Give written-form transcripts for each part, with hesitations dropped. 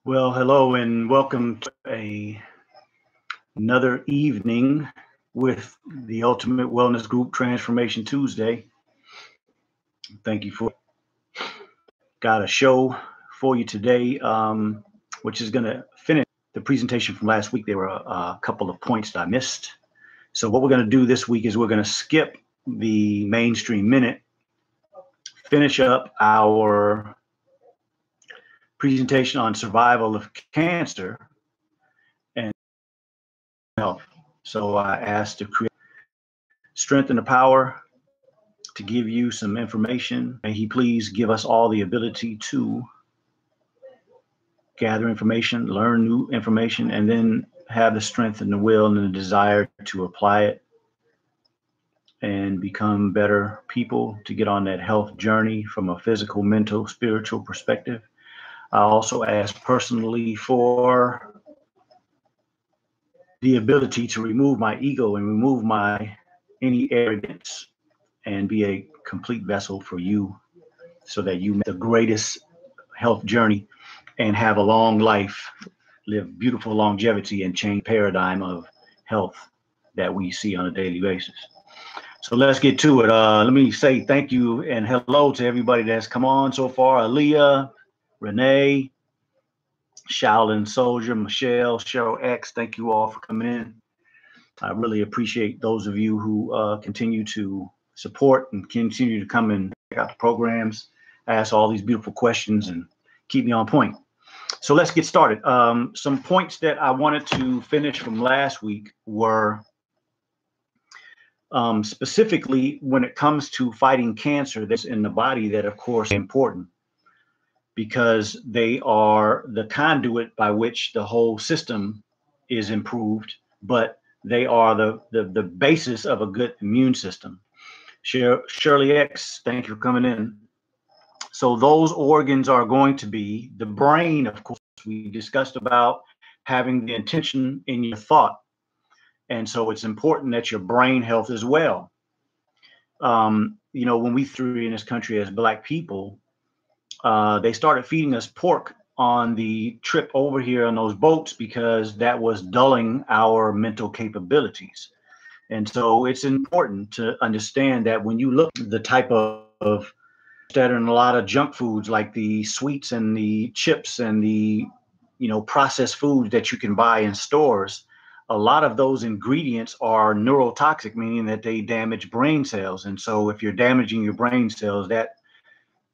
Well, hello and welcome to another evening with the Ultimate Wellness Group Transformation Tuesday. Thank you for got a show for you today, which is going to finish the presentation from last week. There were a couple of points that I missed. So what we're going to do this week is we're going to skip the mainstream minute, finish up our presentation on survival of cancer and health. So I asked to create strength and the power to give you some information. May he please give us all the ability to gather information, learn new information, and then have the strength and the will and the desire to apply it and become better people to get on that health journey from a physical, mental, spiritual perspective. I also ask personally for the ability to remove my ego and remove any arrogance and be a complete vessel for you so that you make the greatest health journey and have a long life, live beautiful longevity, and change paradigm of health that we see on a daily basis. So let's get to it. Let me say thank you and hello to everybody that's come on so far. Aaliyah, Renee, Shaolin Soldier, Michelle, Cheryl X, thank you all for coming in. I really appreciate those of you who continue to support and continue to come and check out the programs, ask all these beautiful questions, and keep me on point. So let's get started. Some points that I wanted to finish from last week were specifically when it comes to fighting cancer that's in the body that, of course, is important because they are the conduit by which the whole system is improved, but they are the basis of a good immune system. Shirley X, thank you for coming in. So those organs are going to be the brain, of course. We discussed about having the intention in your thought. And so it's important that your brain health as well. When we threw in this country as Black people, they started feeding us pork on the trip over here on those boats because that was dulling our mental capabilities. And so it's important to understand that when you look at the type of that are in a lot of junk foods like the sweets and the chips and the processed foods that you can buy in stores, a lot of those ingredients are neurotoxic, meaning that they damage brain cells. And so if you're damaging your brain cells, that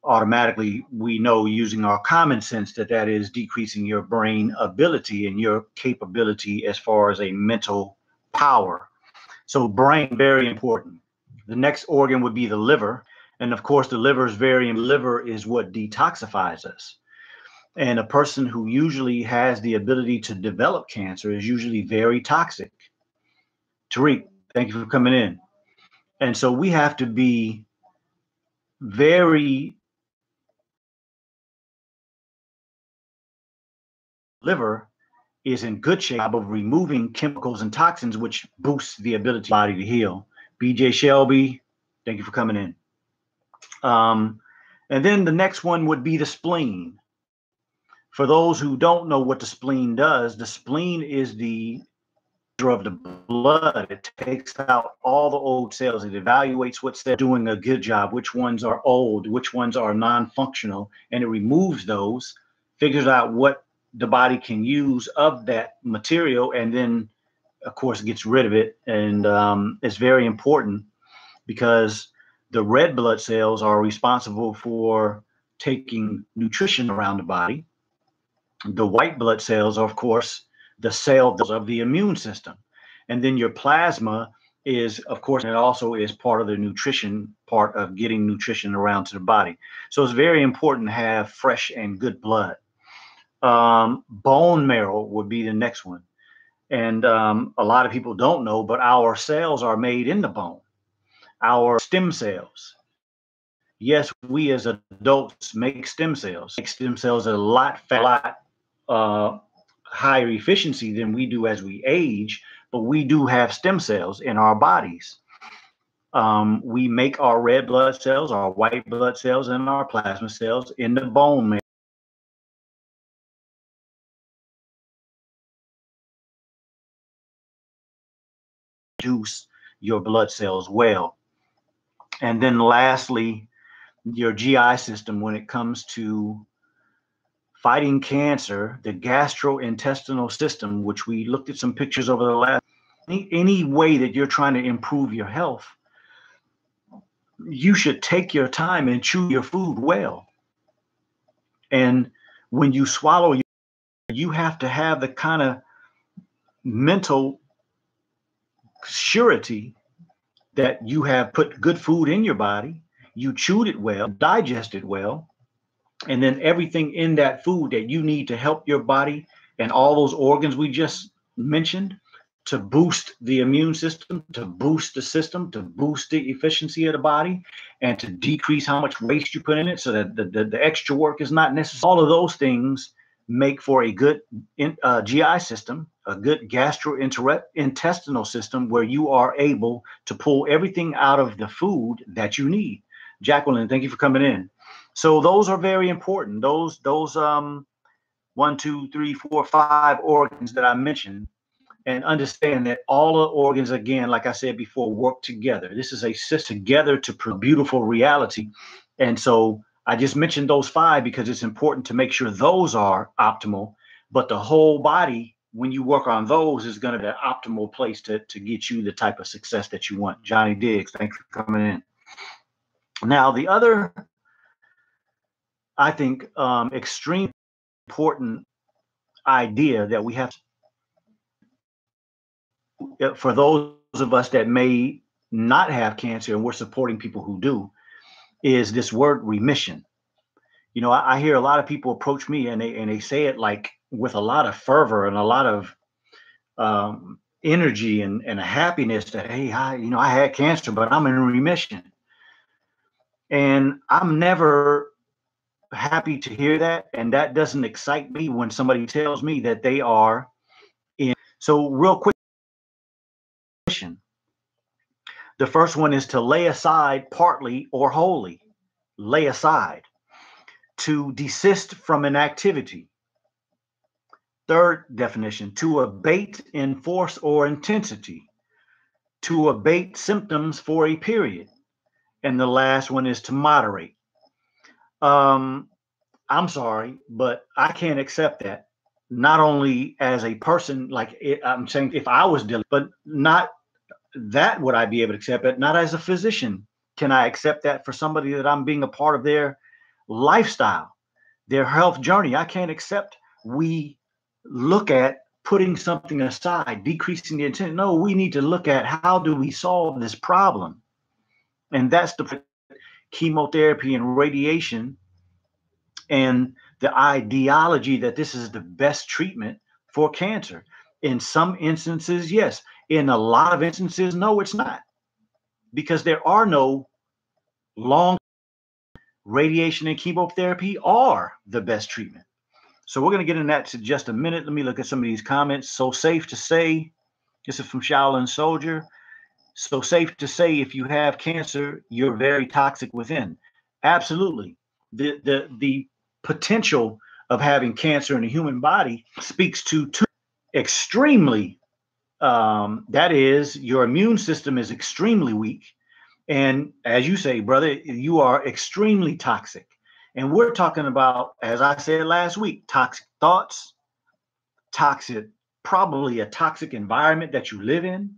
automatically we know using our common sense that is decreasing your brain ability and your capability as far as a mental power. So brain, very important. The next organ would be the liver. And of course, the liver is what detoxifies us. And a person who usually has the ability to develop cancer is usually very toxic. Tariq, thank you for coming in. And so we have to be very liver is in good shape of removing chemicals and toxins, which boosts the ability of the body to heal. BJ Shelby, thank you for coming in. And then the next one would be the spleen. For those who don't know what the spleen does, the spleen is the of the blood. It takes out all the old cells. It evaluates what's there doing a good job, which ones are old, which ones are non-functional, and it removes those, figures out what the body can use of that material, and then, of course, gets rid of it. And it's very important because the red blood cells are responsible for taking nutrition around the body. The white blood cells are, of course, the cells of the immune system. And then your plasma is, of course, it also is part of the nutrition part of getting nutrition around to the body. So it's very important to have fresh and good blood. Bone marrow would be the next one. And a lot of people don't know, but our cells are made in the bone. Our stem cells. Yes, we as adults make stem cells. Make stem cells at a lot higher efficiency than we do as we age, but we do have stem cells in our bodies. We make our red blood cells, our white blood cells, and our plasma cells in the bone marrow. produce your blood cells well. And then lastly, your GI system, when it comes to fighting cancer, the gastrointestinal system, which we looked at some pictures over the last, any way that you're trying to improve your health, you should take your time and chew your food well. And when you swallow, you have to have the kind of mental surety that you have put good food in your body, you chewed it well, digested well, and then everything in that food that you need to help your body and all those organs we just mentioned to boost the immune system, to boost the system, to boost the efficiency of the body, and to decrease how much waste you put in it so that the extra work is not necessary. All of those things make for a good GI system, a good gastrointestinal system where you are able to pull everything out of the food that you need. Jacqueline, thank you for coming in. So those are very important. Those 1, 2, 3, 4, 5 organs that I mentioned, and understand that all the organs, again, like I said before, work together. This is a system together to produce beautiful reality. And so I just mentioned those 5 because it's important to make sure those are optimal. But the whole body, when you work on those, is going to be the optimal place to get you the type of success that you want. Johnny Diggs, thanks for coming in. Now, the other, I think, extremely important idea that we have for those of us that may not have cancer and we're supporting people who do, is this word remission. You know, I hear a lot of people approach me and they say it like with a lot of fervor and a lot of energy and a happiness that, hey, I had cancer, but I'm in remission. And I'm never happy to hear that. And that doesn't excite me when somebody tells me that they are in. So real quick, the first one is to lay aside partly or wholly. Lay aside. To desist from an activity. Third definition, to abate in force or intensity. To abate symptoms for a period. And the last one is to moderate. I'm sorry, but I can't accept that. Not only as a person, like I'm saying, if I was dealing, but not that would I be able to accept it. Not as a physician can I accept that for somebody that I'm being a part of their lifestyle, their health journey. I can't accept we look at putting something aside, decreasing the intent. No, we need to look at how do we solve this problem, and that's the chemotherapy and radiation. And the ideology that this is the best treatment for cancer. In some instances, yes. In a lot of instances, no, it's not. Because there are no long radiation and chemotherapy are the best treatment. So we're going to get into that in just a minute. Let me look at some of these comments. So safe to say, this is from Shaolin Soldier. So safe to say if you have cancer, you're very toxic within. Absolutely. The potential of having cancer in the human body speaks to two extremely, that is, your immune system is extremely weak. And as you say, brother, you are extremely toxic. And we're talking about, as I said last week, toxic thoughts, toxic, probably a toxic environment that you live in.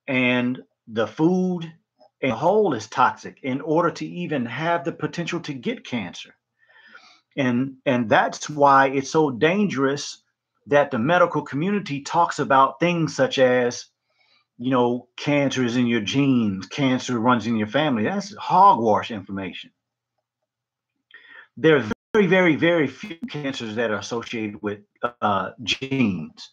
And the food as a whole is toxic in order to even have the potential to get cancer. And that's why it's so dangerous that the medical community talks about things such as, you know, cancer is in your genes, cancer runs in your family. That's hogwash information. There are very, very, very few cancers that are associated with genes.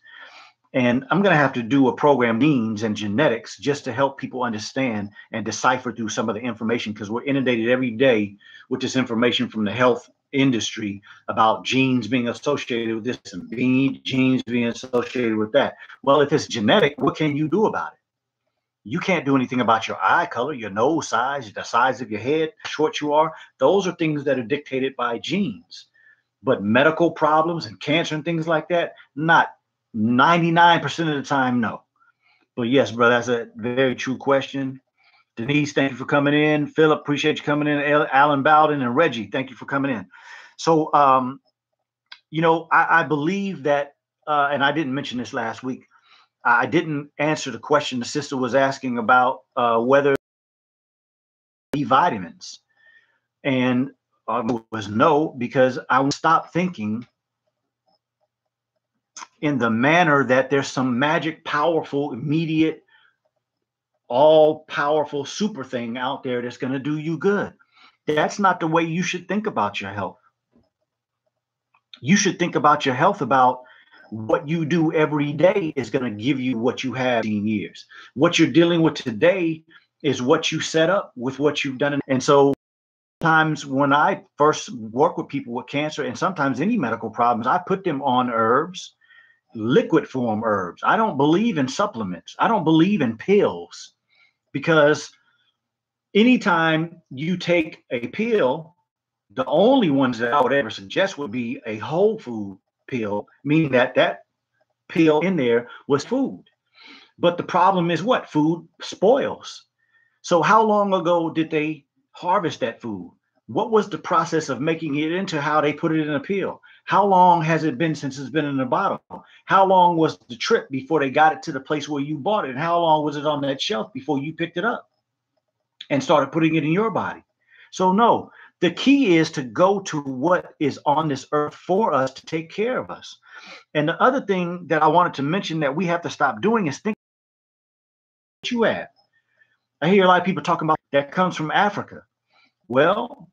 And I'm going to have to do a program, genes and genetics, just to help people understand and decipher through some of the information, because we're inundated every day with this information from the health industry about genes being associated with this and genes being associated with that. Well, if it's genetic, what can you do about it? You can't do anything about your eye color, your nose size, the size of your head, how short you are. Those are things that are dictated by genes. But medical problems and cancer and things like that, not 99% of the time, no. Well, yes, brother, that's a very true question. Denise, thank you for coming in. Philip, appreciate you coming in. Alan Bowden and Reggie, thank you for coming in. So, I believe that, and I didn't mention this last week. I didn't answer the question the sister was asking about whether B vitamins, and was no, because I stopped thinking in the manner that there's some magic, powerful, immediate, all powerful super thing out there that's going to do you good. That's not the way you should think about your health. You should think about your health about what you do every day is going to give you what you have in years. What you're dealing with today is what you set up with what you've done. And so sometimes when I first work with people with cancer and sometimes any medical problems, I put them on herbs, liquid form herbs. I don't believe in supplements. I don't believe in pills, because anytime you take a pill, the only ones that I would ever suggest would be a whole food pill, meaning that that pill in there was food. But the problem is what? Food spoils. So how long ago did they harvest that food? What was the process of making it into how they put it in a pill? How long has it been since it's been in a bottle? How long was the trip before they got it to the place where you bought it? And how long was it on that shelf before you picked it up and started putting it in your body? So no, the key is to go to what is on this earth for us to take care of us. And the other thing that I wanted to mention that we have to stop doing is think what you have. I hear a lot of people talking about that comes from Africa. Well,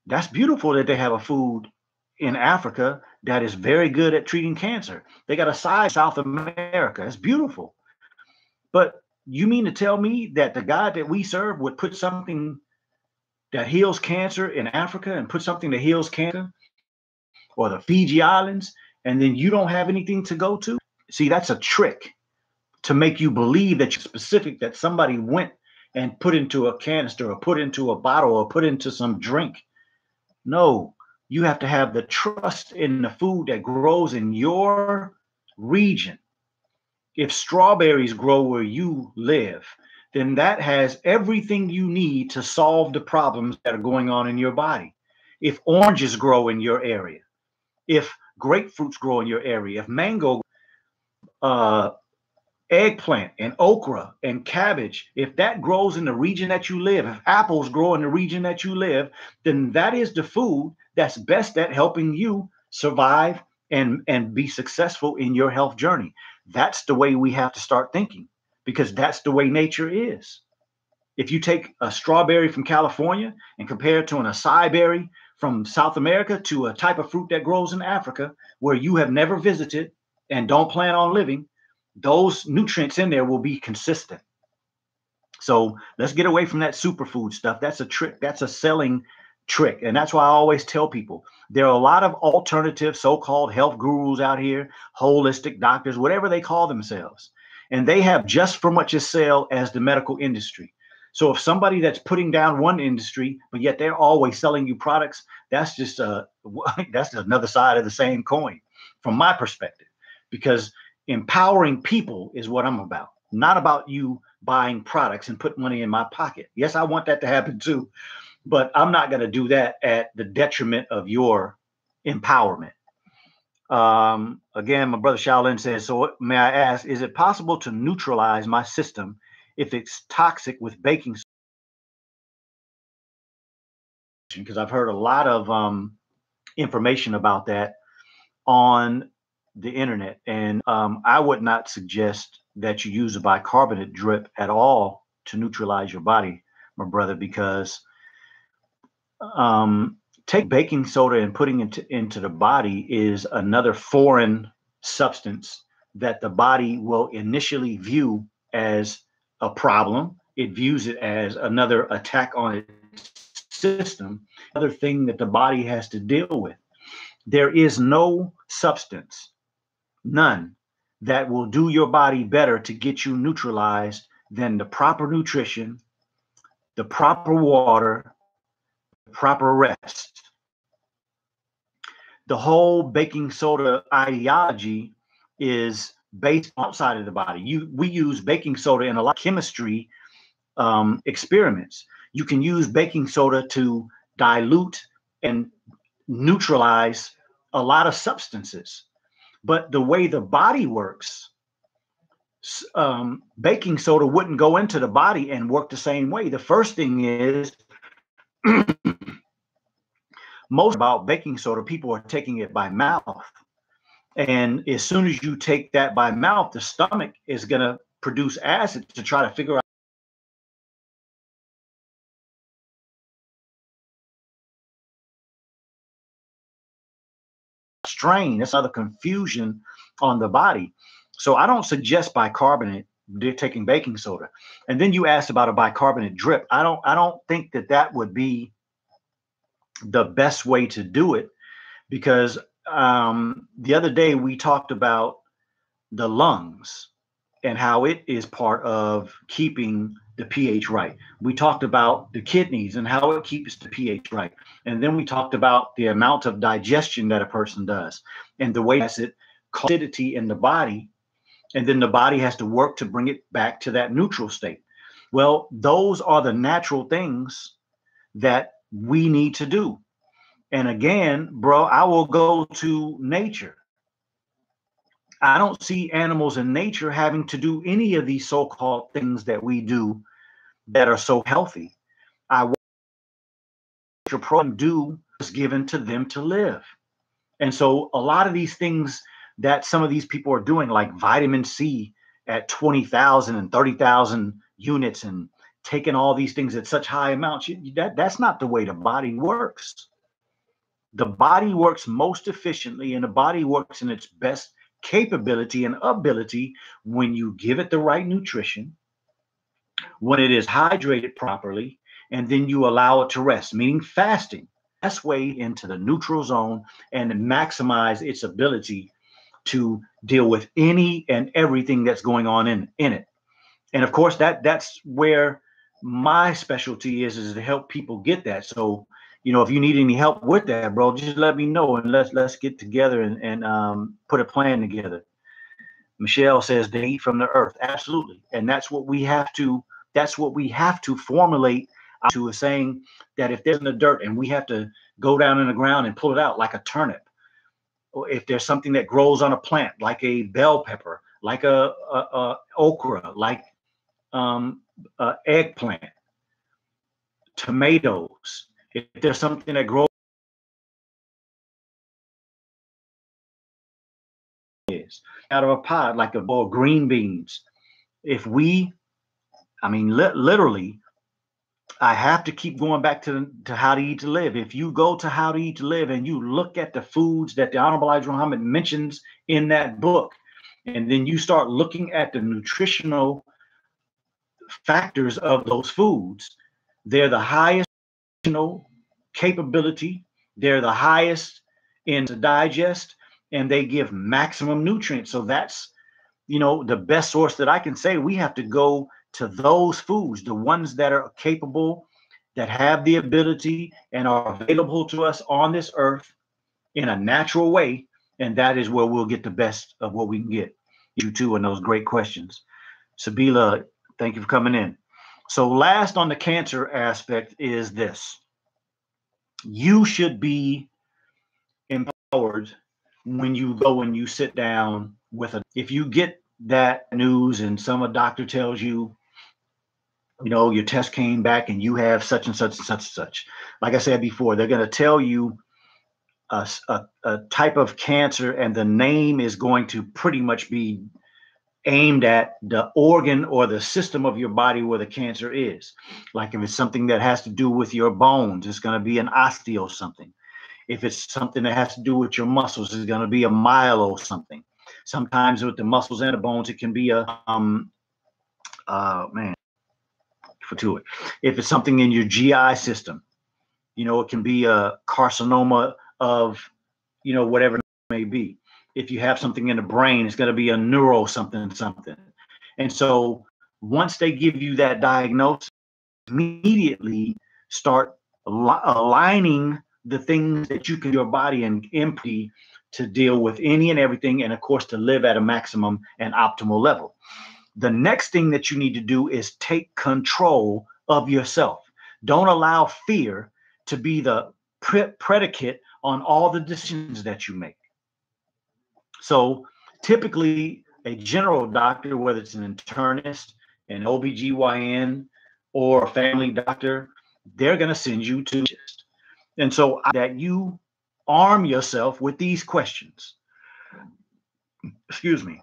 that's beautiful that they have a food in Africa that is very good at treating cancer. They got a side South America. It's beautiful. But you mean to tell me that the God that we serve would put something that heals cancer in Africa and put something that heals cancer or the Fiji Islands, and then you don't have anything to go to? See, that's a trick to make you believe that you're specific, that somebody went and put into a canister or put into a bottle or put into some drink. No, you have to have the trust in the food that grows in your region. If strawberries grow where you live, then that has everything you need to solve the problems that are going on in your body. If oranges grow in your area, if grapefruits grow in your area, if mango, eggplant and okra and cabbage, if that grows in the region that you live, if apples grow in the region that you live, then that is the food that's best at helping you survive and be successful in your health journey. That's the way we have to start thinking, because that's the way nature is. If you take a strawberry from California and compare it to an acai berry from South America to a type of fruit that grows in Africa where you have never visited and don't plan on living, those nutrients in there will be consistent. So let's get away from that superfood stuff. That's a trick. That's a selling trick. And that's why I always tell people there are a lot of alternative so-called health gurus out here, holistic doctors, whatever they call themselves. And they have just as much to sell as the medical industry. So if somebody that's putting down one industry, but yet they're always selling you products, that's just that's another side of the same coin from my perspective, because empowering people is what I'm about, not about you buying products and put money in my pocket. Yes, I want that to happen too, but I'm not going to do that at the detriment of your empowerment. Again, my brother Shaolin says, so may I ask, is it possible to neutralize my system if it's toxic with baking soda? Because I've heard a lot of information about that on the internet, and I would not suggest that you use a bicarbonate drip at all to neutralize your body, my brother, because take baking soda and putting it into the body is another foreign substance that the body will initially view as a problem. It views it as another attack on its system, another thing that the body has to deal with. There is no substance, none, that will do your body better to get you neutralized than the proper nutrition, the proper water, the proper rest. The whole baking soda ideology is based outside of the body. We use baking soda in a lot of chemistry experiments. You can use baking soda to dilute and neutralize a lot of substances. But the way the body works, baking soda wouldn't go into the body and work the same way. The first thing is, most about baking soda, people are taking it by mouth. And as soon as you take that by mouth, the stomach is going to produce acid to try to figure out strain. That's another confusion on the body. So I don't suggest bicarbonate taking baking soda. And then you asked about a bicarbonate drip. I don't think that would be the best way to do it, because the other day we talked about the lungs and how it is part of keeping the pH right. We talked about the kidneys and how it keeps the pH right. And then we talked about the amount of digestion that a person does and the way acid acidity in the body. And then the body has to work to bring it back to that neutral state. Well, those are the natural things that we need to do. And again, bro, I will go to nature. I don't see animals in nature having to do any of these so-called things that we do that are so healthy. I watch a program do is given to them to live. And so a lot of these things that some of these people are doing, like vitamin C at 20,000 and 30,000 units and taking all these things at such high amounts, that's not the way the body works. The body works most efficiently, and the body works in its best capability and ability when you give it the right nutrition, when it is hydrated properly, and then you allow it to rest, meaning fasting. Best way into the neutral zone and maximize its ability to deal with any and everything that's going on in it. And of course, that's where my specialty is to help people get that. So, if you need any help with that, bro, just let me know, and let's get together and put a plan together. Michelle says they eat from the earth. Absolutely. And that's what we have to formulate to, is saying that if there's in the dirt and we have to go down in the ground and pull it out like a turnip, or if there's something that grows on a plant like a bell pepper, like a okra, like eggplant, tomatoes, if there's something that grows out of a pot, like a bowl of green beans, literally, I have to keep going back to How to Eat to Live. If you go to How to Eat to Live and you look at the foods that the Honorable Elijah Muhammad mentions in that book, and then you start looking at the nutritional factors of those foods, they're the highest capability, they're the highest in to digest, and they give maximum nutrients. So that's, the best source that I can say. We have to go to those foods, the ones that are capable, that have the ability and are available to us on this earth in a natural way. And that is where we'll get the best of what we can get. You too, and those great questions. Sabila, thank you for coming in. So last on the cancer aspect is this. You should be empowered when you go and you sit down if you get that news and some doctor tells you, your test came back and you have such and such and such and such. Like I said before, they're going to tell you a type of cancer, and the name is going to pretty much be aimed at the organ or the system of your body where the cancer is. Like if it's something that has to do with your bones, it's going to be an osteo something. If it's something that has to do with your muscles, it's going to be a myelo something. Sometimes with the muscles and the bones, it can be a if it's something in your GI system, it can be a carcinoma of, whatever it may be. If you have something in the brain, it's going to be a neuro something. And so once they give you that diagnosis, immediately start aligning the things that you can, your body and empty, to deal with any and everything, and of course, to live at a maximum and optimal level. The next thing that you need to do is take control of yourself. Don't allow fear to be the predicate on all the decisions that you make. So typically, a general doctor, whether it's an internist, an OBGYN, or a family doctor, they're going to send you to just. And so that you arm yourself with these questions. Excuse me.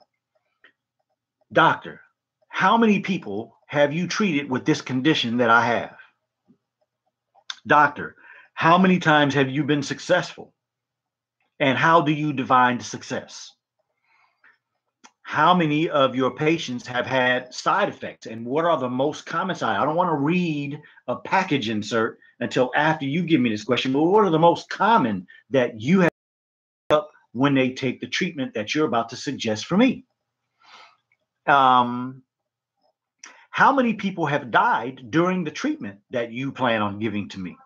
Doctor, how many people have you treated with this condition that I have? Doctor, how many times have you been successful? And how do you define success? How many of your patients have had side effects, and what are the most common side? I don't want to read a package insert until after you give me this question, but what are the most common that you have up when they take the treatment that you're about to suggest for me? How many people have died during the treatment that you plan on giving to me?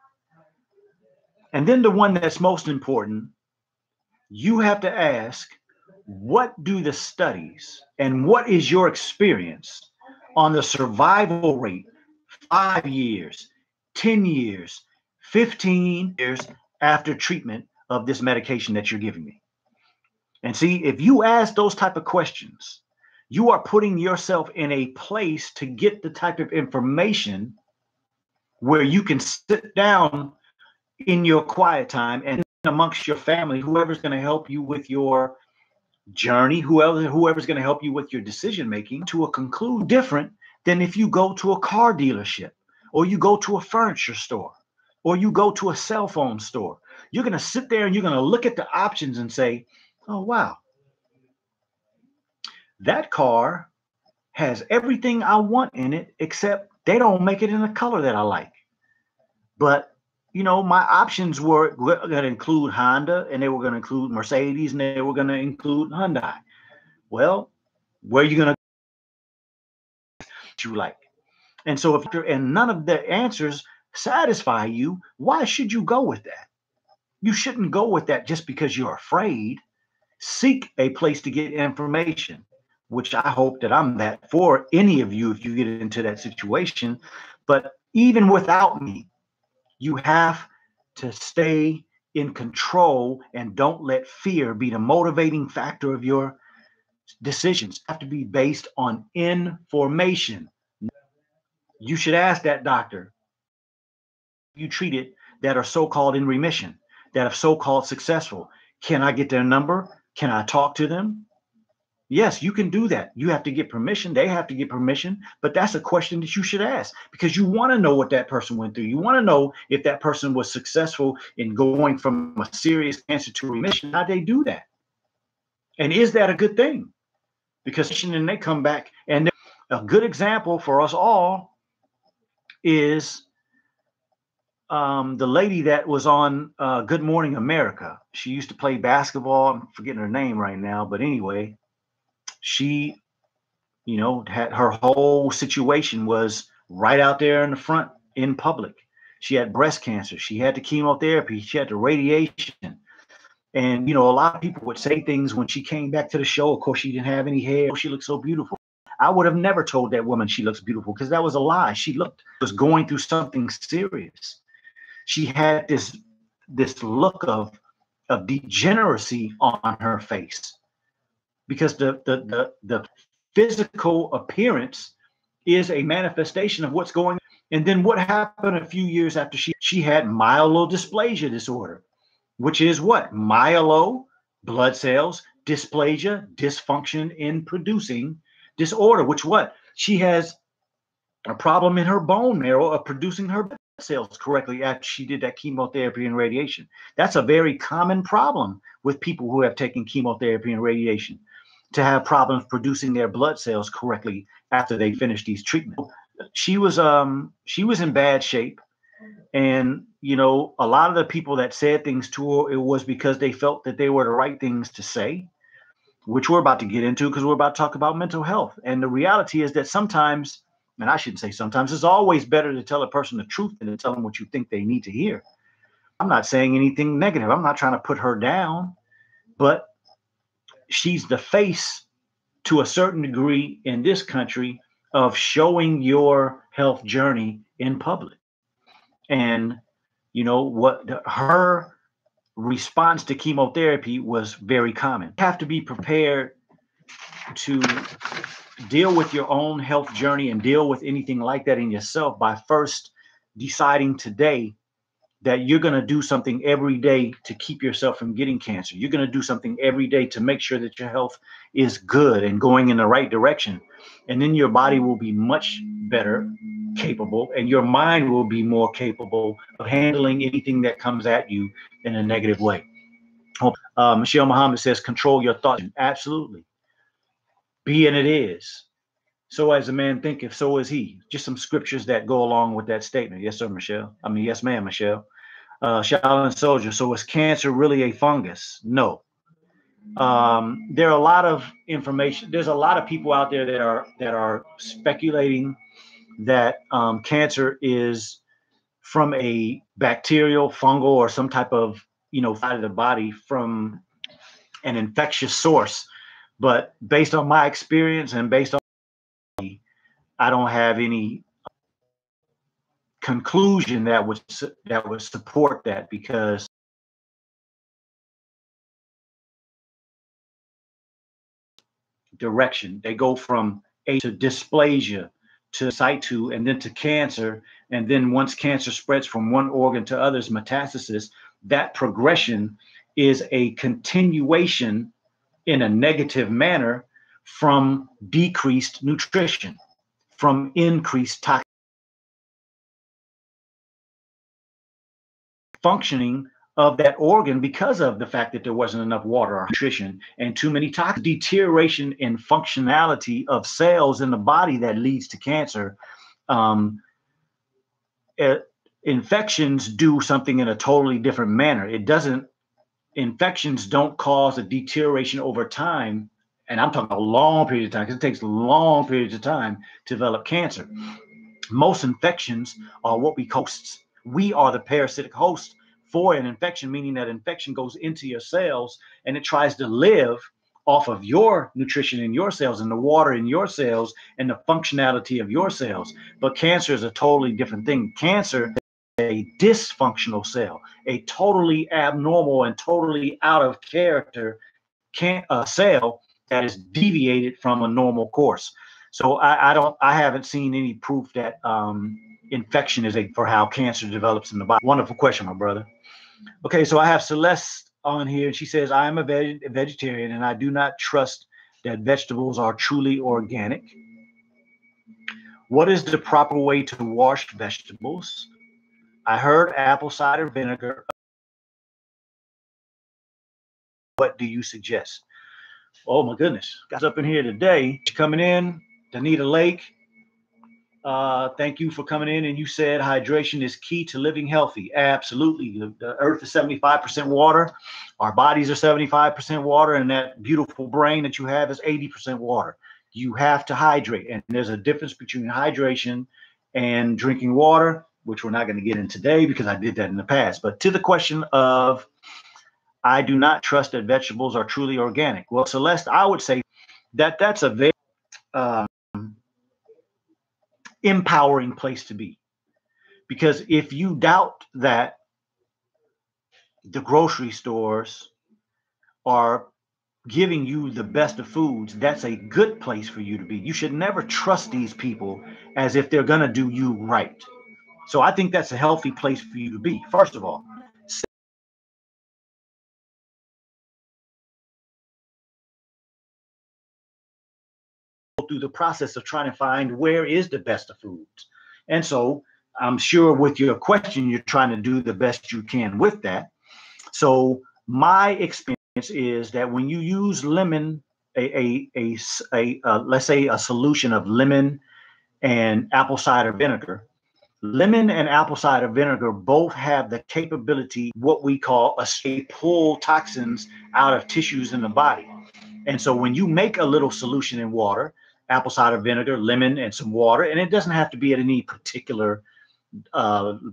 And then the one that's most important, you have to ask, what do the studies and what is your experience on the survival rate 5 years, 10 years, 15 years after treatment of this medication that you're giving me? And see, if you ask those type of questions, you are putting yourself in a place to get the type of information where you can sit down in your quiet time and amongst your family, whoever's going to help you with your journey, whoever's going to help you with your decision making, to a conclude different than if you go to a car dealership, or you go to a furniture store, or you go to a cell phone store. You're going to sit there and you're going to look at the options and say, oh, wow, that car has everything I want in it, except they don't make it in a color that I like. But you know, my options were going to include Honda, and they were going to include Mercedes, and they were going to include Hyundai. Well, where are you going to you like? And so if and none of the answers satisfy you, why should you go with that? You shouldn't go with that just because you're afraid. Seek a place to get information, which I hope that I'm that for any of you if you get into that situation. But even without me, you have to stay in control and don't let fear be the motivating factor of your decisions. Have to be based on information. You should ask that doctor you treated that are so-called in remission, that are so-called successful. Can I get their number? Can I talk to them? Yes, you can do that. You have to get permission. They have to get permission. But that's a question that you should ask, because you want to know what that person went through. You want to know if that person was successful in going from a serious cancer to remission. How they do that? And is that a good thing? Because then they come back, and a good example for us all is the lady that was on Good Morning America. She used to play basketball. I'm forgetting her name right now, but anyway, she, you know, had her whole situation was right out there in the front in public. She had breast cancer. She had the chemotherapy. She had the radiation. And, you know, a lot of people would say things when she came back to the show. Of course, she didn't have any hair. She looked so beautiful. I would have never told that woman she looks beautiful, because that was a lie. She was going through something serious. She had this look of degeneracy on her face, because the physical appearance is a manifestation of what's going on. And then what happened a few years after she had myelodysplasia disorder, which is what? Myelo, blood cells, dysplasia, dysfunction in producing disorder, which what? She has a problem in her bone marrow of producing her blood cells correctly after she did that chemotherapy and radiation. That's a very common problem with people who have taken chemotherapy and radiation, to have problems producing their blood cells correctly after they finish these treatments. She was in bad shape. And, you know, a lot of the people that said things to her, it was because they felt that they were the right things to say, which we're about to get into, because we're about to talk about mental health. And the reality is that sometimes, and I shouldn't say sometimes, it's always better to tell a person the truth than to tell them what you think they need to hear. I'm not saying anything negative. I'm not trying to put her down. but she's the face to a certain degree in this country of showing your health journey in public. And you know what, her response to chemotherapy was very common. You have to be prepared to deal with your own health journey and deal with anything like that in yourself by first deciding today that you're going to do something every day to keep yourself from getting cancer. You're going to do something every day to make sure that your health is good and going in the right direction. And then your body will be much better capable, and your mind will be more capable of handling anything that comes at you in a negative way. Michelle Muhammad says, control your thoughts. Absolutely. Be and it is. So as a man thinketh, so is he. Just some scriptures that go along with that statement. Yes, sir, Michelle. I mean, yes, ma'am, Michelle. Shaolin Soldier. So is cancer really a fungus? No. There are a lot of information. There's a lot of people out there that are speculating that cancer is from a bacterial, fungal, or some type of side of the body from an infectious source. But based on my experience and based on I don't have any conclusion that would support that, because direction they go from A to dysplasia to situ and then to cancer, and then once cancer spreads from one organ to others, metastasis, that progression is a continuation in a negative manner from decreased nutrition, from increased toxic functioning of that organ because of the fact that there wasn't enough water or nutrition and too many toxins. Deterioration in functionality of cells in the body that leads to cancer. Infections do something in a totally different manner. Infections don't cause a deterioration over time. And I'm talking about a long period of time, because it takes long periods of time to develop cancer. Most infections are what we call hosts. We are the parasitic host for an infection, meaning that infection goes into your cells and it tries to live off of your nutrition in your cells and the water in your cells and the functionality of your cells. But cancer is a totally different thing. Cancer is a dysfunctional cell, a totally abnormal and totally out of character cell that is deviated from a normal course. So I haven't seen any proof that infection is for how cancer develops in the body. Wonderful question, my brother. Okay, so I have Celeste on here, and she says, I am a vegetarian and I do not trust that vegetables are truly organic. What is the proper way to wash vegetables? I heard apple cider vinegar. What do you suggest? Oh my goodness, guys up in here today. Coming in, Danita Lake. Thank you for coming in. And you said hydration is key to living healthy. Absolutely. The earth is 75% water. Our bodies are 75% water. And that beautiful brain that you have is 80% water. You have to hydrate. And there's a difference between hydration and drinking water, which we're not going to get in today because I did that in the past. But to the question of, I do not trust that vegetables are truly organic. Well, Celeste, I would say that that's a very empowering place to be. Because if you doubt that the grocery stores are giving you the best of foods, that's a good place for you to be. You should never trust these people as if they're going to do you right. So I think that's a healthy place for you to be, first of all. Through the process of trying to find where is the best of foods. And so I'm sure with your question, you're trying to do the best you can with that. So my experience is that when you use lemon, let's say a solution of lemon and apple cider vinegar, lemon and apple cider vinegar both have the capability, what we call pull toxins out of tissues in the body. And so when you make a little solution in water, apple cider vinegar, lemon, and some water, and it doesn't have to be at any particular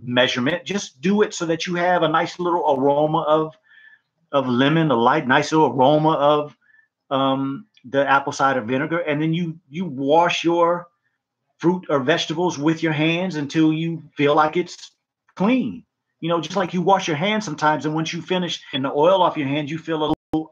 measurement, just do it so that you have a nice little aroma of lemon, a light, nice little aroma of the apple cider vinegar, and then you wash your fruit or vegetables with your hands until you feel like it's clean. You know, just like you wash your hands sometimes, and once you finish and the oil off your hands, you feel a little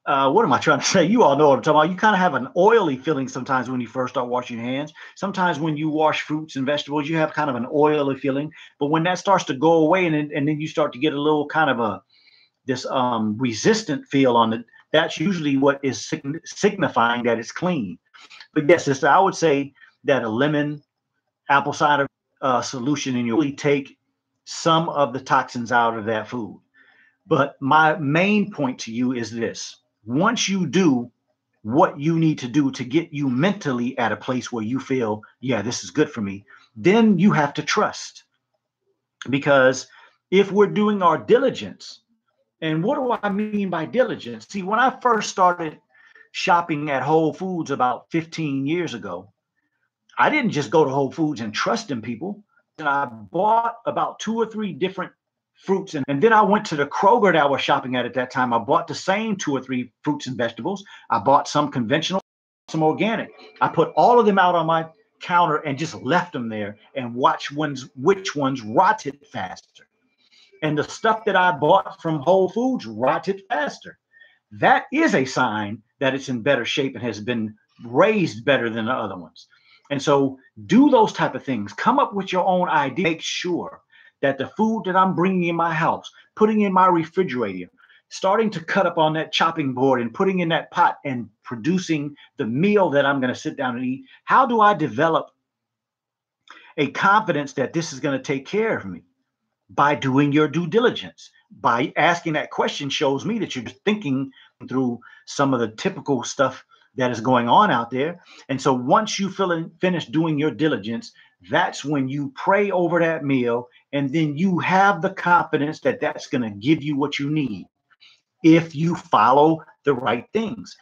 what am I trying to say? You all know what I'm talking about. You kind of have an oily feeling sometimes when you first start washing your hands. Sometimes when you wash fruits and vegetables, you have kind of an oily feeling. But when that starts to go away, and then you start to get a little kind of this resistant feel on it, that's usually what is signifying that it's clean. But yes, sister, I would say that a lemon apple cider solution, and you really take some of the toxins out of that food. But my main point to you is this: once you do what you need to do to get you mentally at a place where you feel, yeah, this is good for me, then you have to trust. Because if we're doing our diligence, and what do I mean by diligence? See, when I first started shopping at Whole Foods about 15 years ago, I didn't just go to Whole Foods and trust in people. And I bought about 2 or 3 different fruits. And then I went to the Kroger that I was shopping at that time. I bought the same 2 or 3 fruits and vegetables. I bought some conventional, some organic. I put all of them out on my counter and just left them there and watched which ones rotted faster. And the stuff that I bought from Whole Foods rotted faster. That is a sign that it's in better shape and has been raised better than the other ones. And so do those type of things. Come up with your own idea. Make sure that the food that I'm bringing in my house, putting in my refrigerator, starting to cut up on that chopping board and putting in that pot and producing the meal that I'm going to sit down and eat. How do I develop a confidence that this is going to take care of me? By doing your due diligence. By asking that question shows me that you're thinking through some of the typical stuff that is going on out there. And so once you finish doing your diligence, that's when you pray over that meal, and then you have the confidence that that's going to give you what you need if you follow the right things.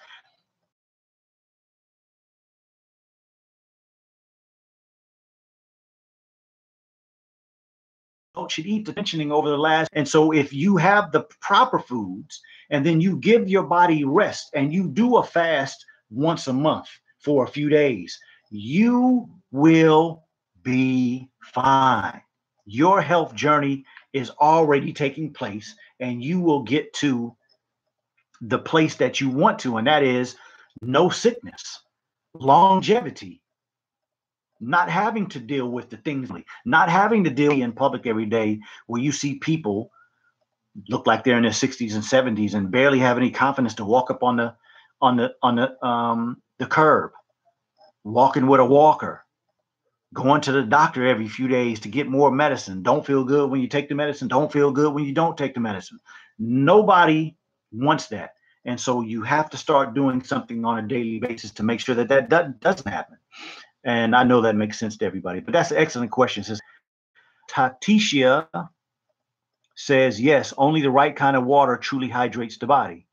Should eat the mentioning over the last. And so if you have the proper foods, and then you give your body rest, and you do a fast once a month for a few days, you will be fine. Your health journey is already taking place, and you will get to the place that you want to, and that is no sickness, longevity, not having to deal with the things, not having to deal in public every day where you see people look like they're in their 60s and 70s and barely have any confidence to walk up on the curb, walking with a walker, going to the doctor every few days to get more medicine. Don't feel good when you take the medicine. Don't feel good when you don't take the medicine. Nobody wants that. And so you have to start doing something on a daily basis to make sure that that doesn't happen. And I know that makes sense to everybody, but that's an excellent question. Says Tatisha says, yes, only the right kind of water truly hydrates the body.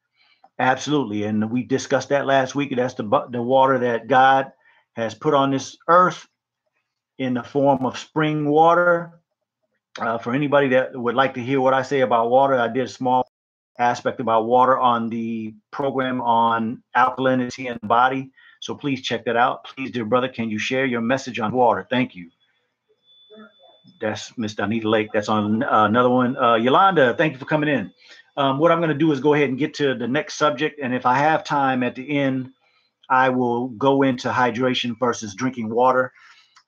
Absolutely. And we discussed that last week. That's the water that God has put on this earth in the form of spring water. For anybody that would like to hear what I say about water, I did a small aspect about water on the program on alkalinity in the body. So please check that out. Please, dear brother, can you share your message on water? Thank you. That's Miss Donita Lake. That's on another one. Yolanda, thank you for coming in. What I'm going to do is go ahead and get to the next subject. And if I have time at the end, I will go into hydration versus drinking water.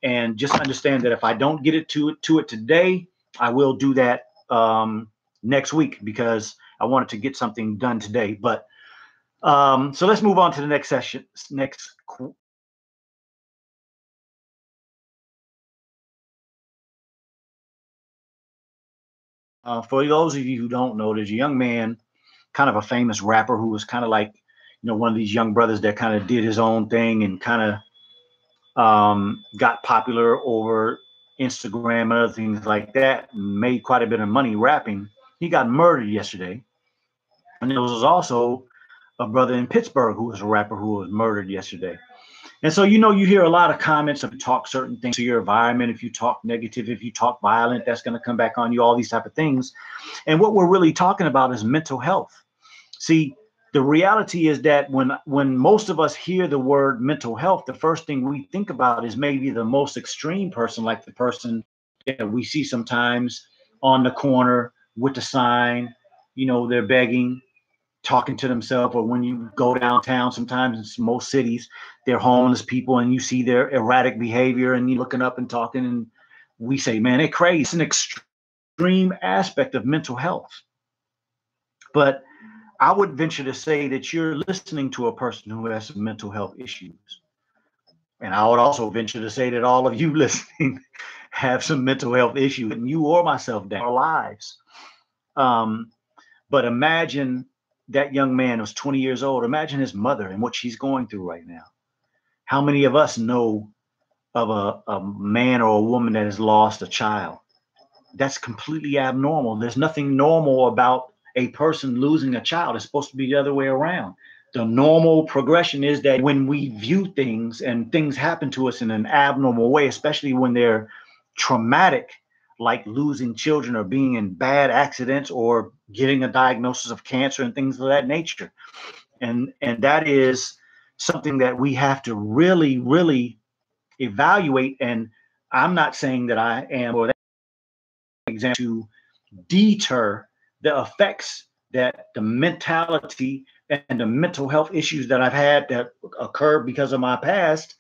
And just understand that if I don't get it to it today, I will do that next week because I wanted to get something done today. But so let's move on to the next session. For those of you who don't know, there's a young man, kind of a famous rapper, who was kind of like, one of these young brothers that kind of did his own thing and kind of got popular over Instagram and other things like that, and made quite a bit of money rapping. He got murdered yesterday. And there was also a brother in Pittsburgh who was a rapper who was murdered yesterday. And so, you hear a lot of comments if you talk certain things to your environment, if you talk negative, if you talk violent, that's going to come back on you, all these type of things. And what we're really talking about is mental health. See, the reality is that when most of us hear the word mental health, the first thing we think about is maybe the most extreme person, like the person that we see sometimes on the corner with the sign, they're begging, talking to themselves, or when you go downtown, sometimes in most cities, they're homeless people and you see their erratic behavior and you're looking up and talking, and we say, man, they're crazy. It's an extreme aspect of mental health. But I would venture to say that you're listening to a person who has some mental health issues. And I would also venture to say that all of you listening have some mental health issues, and you or myself down our lives. But imagine that young man who's 20 years old. Imagine his mother and what she's going through right now. How many of us know of a man or a woman that has lost a child? That's completely abnormal. There's nothing normal about a person losing a child. It's supposed to be the other way around. The normal progression is that when we view things and things happen to us in an abnormal way, especially when they're traumatic, like losing children or being in bad accidents or getting a diagnosis of cancer and things of that nature. And that is something that we have to really, really evaluate. And I'm not saying that I am, or that example, to deter the effects that the mentality and the mental health issues that I've had that occurred because of my past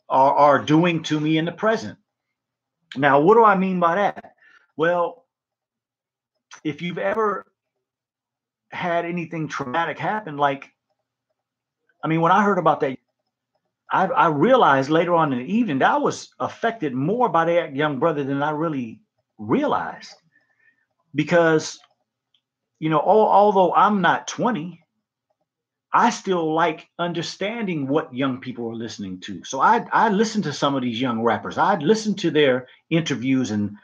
are doing to me in the present. Now, what do I mean by that? Well, if you've ever had anything traumatic happen, like, when I heard about that, I realized later on in the evening that I was affected more by that young brother than I really realized. Because, although I'm not 20, I still like understanding what young people are listening to. So I listen to some of these young rappers. I'd listen to their interviews and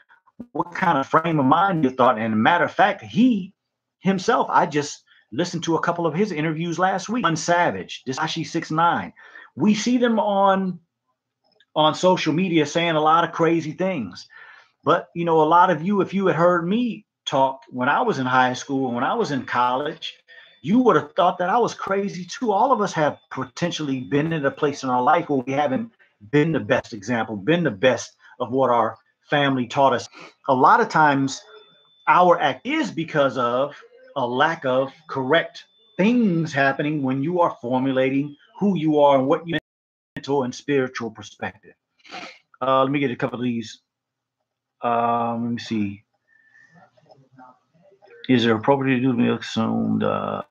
what kind of frame of mind you thought. And a matter of fact, he himself, I just listened to a couple of his interviews last week. Savage, Tekashi 6ix9ine. We see them on social media saying a lot of crazy things. But, a lot of you, if you had heard me talk when I was in high school and when I was in college, you would have thought that I was crazy too. All of us have potentially been in a place in our life where we haven't been the best example, been the best of what our family taught us. A lot of times our act is because of a lack of correct things happening when you are formulating who you are and what your mental and spiritual perspective. Let me get a couple of these. Let me see. Is it appropriate to do the assumed? I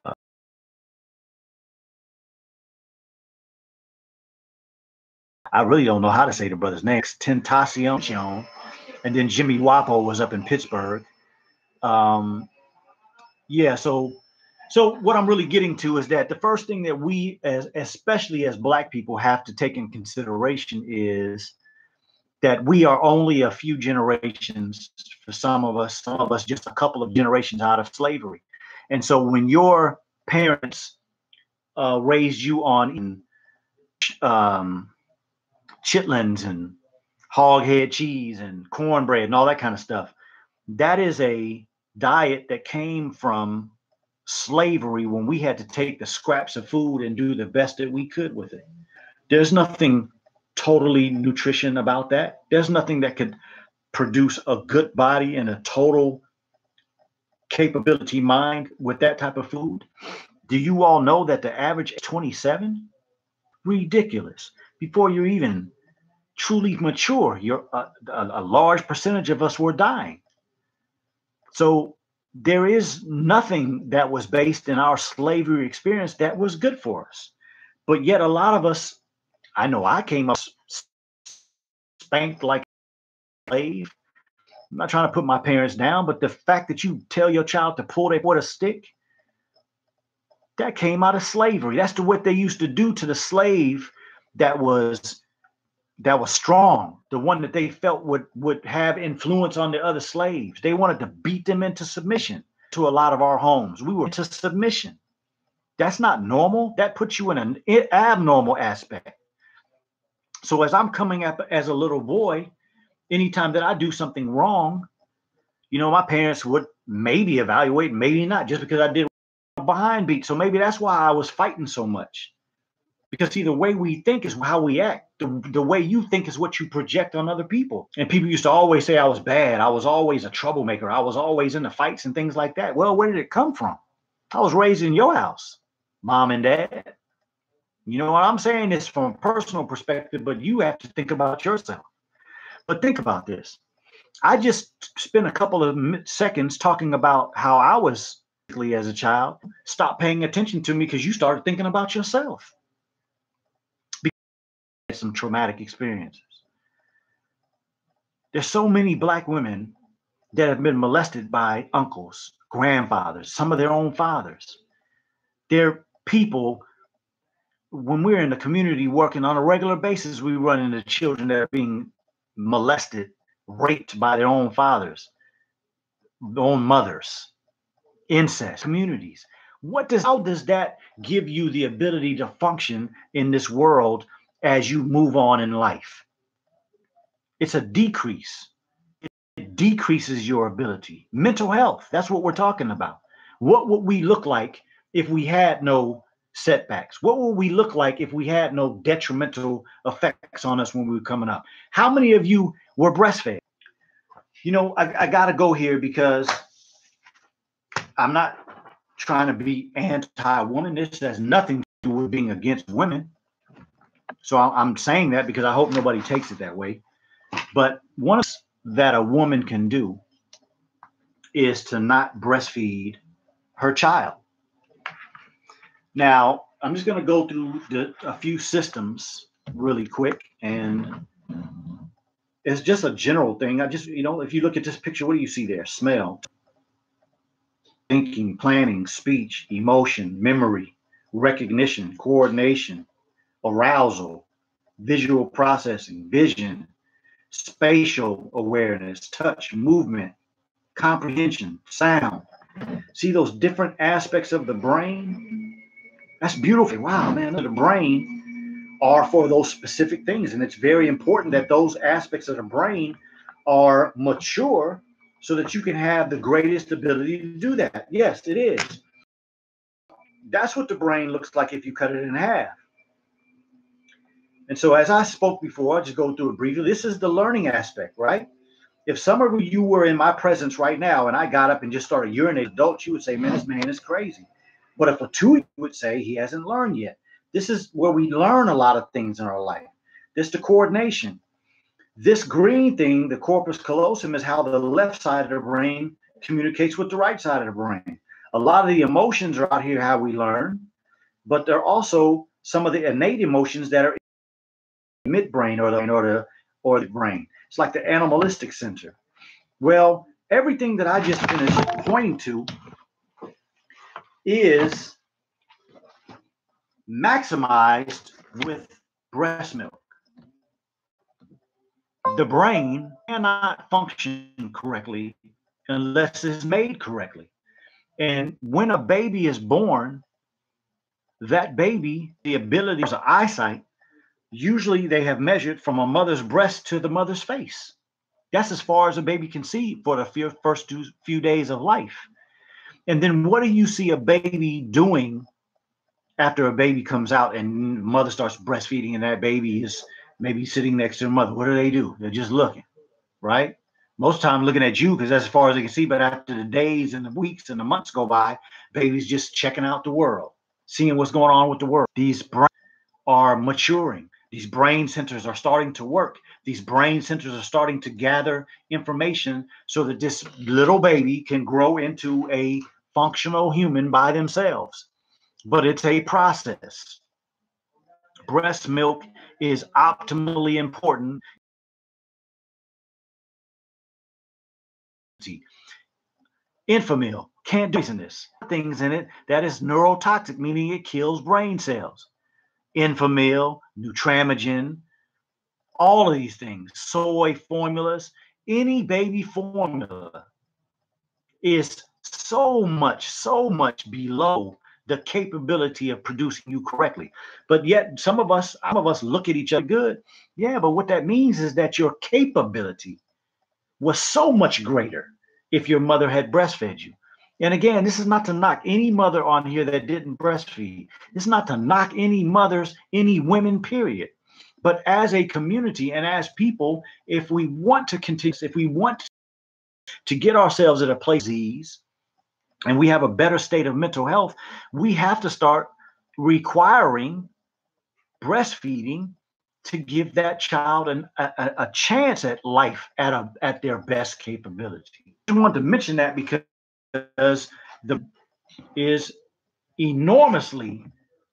really don't know how to say the brother's name. Tentacion, and then Jimmy Wapo was up in Pittsburgh. Yeah, so what I'm really getting to is that the first thing that we, especially as Black people, have to take in consideration is that we are only a few generations, for some of us just a couple of generations out of slavery. And so when your parents raised you on chitlins and hog head cheese and cornbread and all that kind of stuff, that is a diet that came from slavery, when we had to take the scraps of food and do the best that we could with it. There's nothing totally nutrition about that. There's nothing that could produce a good body and a total capability mind with that type of food. Do you all know that the average is 27? Ridiculous. Before you're even truly mature, you're a large percentage of us were dying. So there is nothing that was based in our slavery experience that was good for us. But yet a lot of us, I know I came up spanked like a slave. I'm not trying to put my parents down, but the fact that you tell your child to pull their with a stick, that came out of slavery. That's what they used to do to the slave that was strong, the one that they felt would have influence on the other slaves. They wanted to beat them into submission. To a lot of our homes, we were into submission. That's not normal. That puts you in an abnormal aspect. So as I'm coming up as a little boy, anytime that I do something wrong, my parents would maybe evaluate, maybe not, just because I did behind beat. So maybe that's why I was fighting so much. Because see, the way we think is how we act. The way you think is what you project on other people. And people used to always say I was bad. I was always a troublemaker. I was always into fights and things like that. Well, where did it come from? I was raised in your house, mom and dad. You know what I'm saying? This from a personal perspective, but you have to think about yourself. But think about this. I just spent a couple of seconds talking about how I was as a child. Stop paying attention to me because you started thinking about yourself. Some traumatic experiences. There's so many Black women that have been molested by uncles, grandfathers, some of their own fathers. They're people, when we're in the community working on a regular basis, we run into children that are being molested, raped by their own fathers, their own mothers, incest, communities. How does that give you the ability to function in this world as you move on in life? It's a decrease. It decreases your ability. Mental health, that's what we're talking about. What would we look like if we had no setbacks? What would we look like if we had no detrimental effects on us when we were coming up? How many of you were breastfed? I got to go here because I'm not trying to be anti-woman. This has nothing to do with being against women. So I'm saying that because I hope nobody takes it that way. But one of that a woman can do is to not breastfeed her child. Now, I'm just going to go through a few systems really quick, and it's just a general thing. If you look at this picture, what do you see there? Smell, thinking, planning, speech, emotion, memory, recognition, coordination, arousal, visual processing, vision, spatial awareness, touch, movement, comprehension, sound. See those different aspects of the brain? That's beautiful. Wow, man, the brain are for those specific things. And it's very important that those aspects of the brain are mature so that you can have the greatest ability to do that. Yes, it is. That's what the brain looks like if you cut it in half. And so as I spoke before, I'll just go through it briefly. This is the learning aspect, right? If some of you were in my presence right now and I got up and just started urinating adults, you would say, man, this man is crazy. But if a two, you would say he hasn't learned yet. This is where we learn a lot of things in our life. This the coordination. This green thing, the corpus callosum, is how the left side of the brain communicates with the right side of the brain. A lot of the emotions are out here how we learn, but there are also some of the innate emotions that are in the midbrain or the brain. It's like the animalistic center. Well, everything that I just finished pointing to is maximized with breast milk. The brain cannot function correctly unless it's made correctly. And when a baby is born, that baby, the ability of eyesight, usually they have measured from a mother's breast to the mother's face. That's as far as a baby can see for the first few days of life. And then what do you see a baby doing after a baby comes out and mother starts breastfeeding and that baby is maybe sitting next to the mother? What do? They're just looking, right? Most of the time looking at you because that's as far as they can see. But after the days and the weeks and the months go by, baby's just checking out the world, seeing what's going on with the world. These brains are maturing. These brain centers are starting to work. These brain centers are starting to gather information so that this little baby can grow into a functional human by themselves. But it's a process. Breast milk is optimally important. Enfamil can't do poisonous things in it that is neurotoxic, meaning it kills brain cells. Enfamil, Nutramigen, all of these things, soy formulas, any baby formula is so much below the capability of producing you correctly. But yet some of us look at each other good. Yeah, but what that means is that your capability was so much greater if your mother had breastfed you. And again, this is not to knock any mother on here that didn't breastfeed. It's not to knock any mothers, any women, period. But as a community and as people, if we want to continue, if we want to get ourselves at a place of ease and we have a better state of mental health, we have to start requiring breastfeeding to give that child a chance at life at their best capability. I wanted to mention that because the is enormously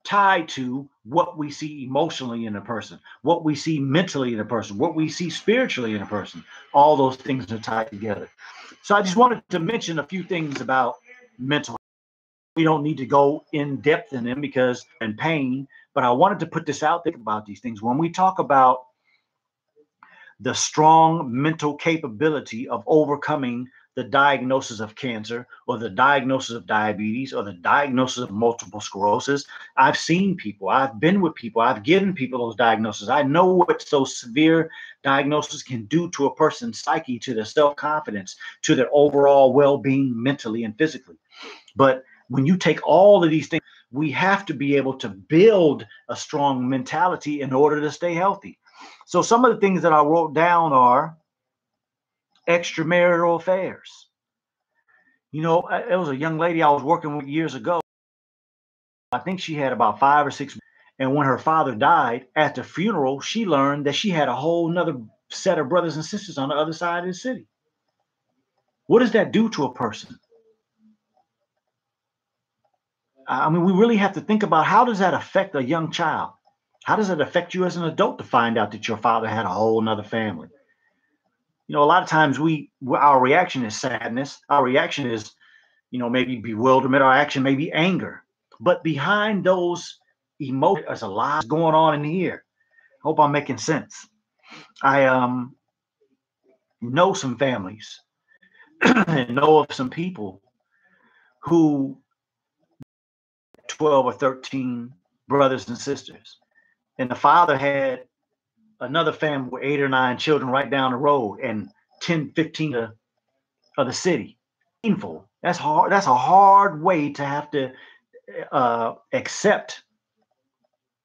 tied to what we see emotionally in a person, what we see mentally in a person, what we see spiritually in a person. All those things are tied together. So I just wanted to mention a few things about mental health. We don't need to go in depth in them because in pain, but I wanted to put this out there about these things. When we talk about the strong mental capability of overcoming the diagnosis of cancer or the diagnosis of diabetes or the diagnosis of multiple sclerosis. I've seen people, I've been with people, I've given people those diagnoses. I know what those severe diagnoses can do to a person's psyche, to their self-confidence, to their overall well-being mentally and physically. But when you take all of these things, we have to be able to build a strong mentality in order to stay healthy. So some of the things that I wrote down are extramarital affairs. You know, it was a young lady I was working with years ago. I think she had about 5 or 6. And when her father died, at the funeral, she learned that she had a whole nother set of brothers and sisters on the other side of the city. What does that do to a person? I mean, we really have to think about how does that affect a young child? How does it affect you as an adult to find out that your father had a whole nother family? You know, a lot of times our reaction is sadness. Our reaction is, you know, maybe bewilderment. Our action may be anger. But behind those emotions, there's a lot going on in here. Hope I'm making sense. I know some families and know of some people who 12 or 13 brothers and sisters. And the father had another family with 8 or 9 children right down the road and 10, 15 of the city. Painful. That's hard. That's a hard way to have to accept,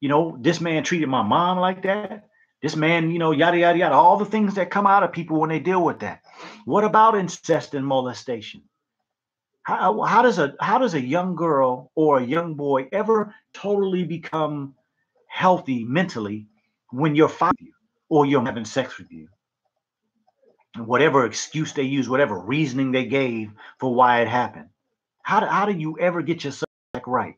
you know, this man treated my mom like that. This man, you know, yada, yada, yada, all the things that come out of people when they deal with that. What about incest and molestation? How does a young girl or a young boy ever totally become healthy mentally when you're fighting or you're having sex with you? And whatever excuse they use, whatever reasoning they gave for why it happened. How do you ever get yourself back right?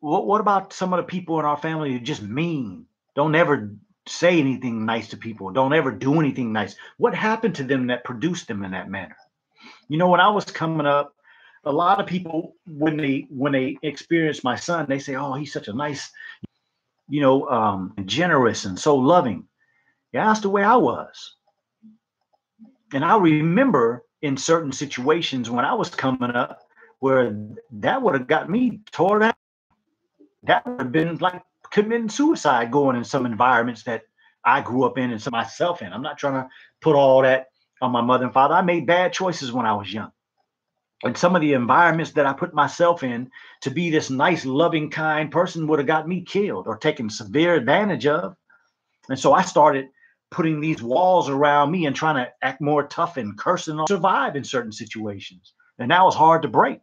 What about some of the people in our family who are just mean? Don't ever say anything nice to people. Don't ever do anything nice. What happened to them that produced them in that manner? You know, when I was coming up, a lot of people, when they experience my son, they say, "Oh, he's such a nice, you know, generous and so loving." Yeah, that's the way I was. And I remember in certain situations when I was coming up where that would have got me tore down. That would have been like committing suicide going in some environments that I grew up in and some myself in. I'm not trying to put all that on my mother and father. I made bad choices when I was young. And some of the environments that I put myself in to be this nice, loving, kind person would have got me killed or taken severe advantage of. And so I started putting these walls around me and trying to act more tough and cursing or survive in certain situations. And that was hard to break.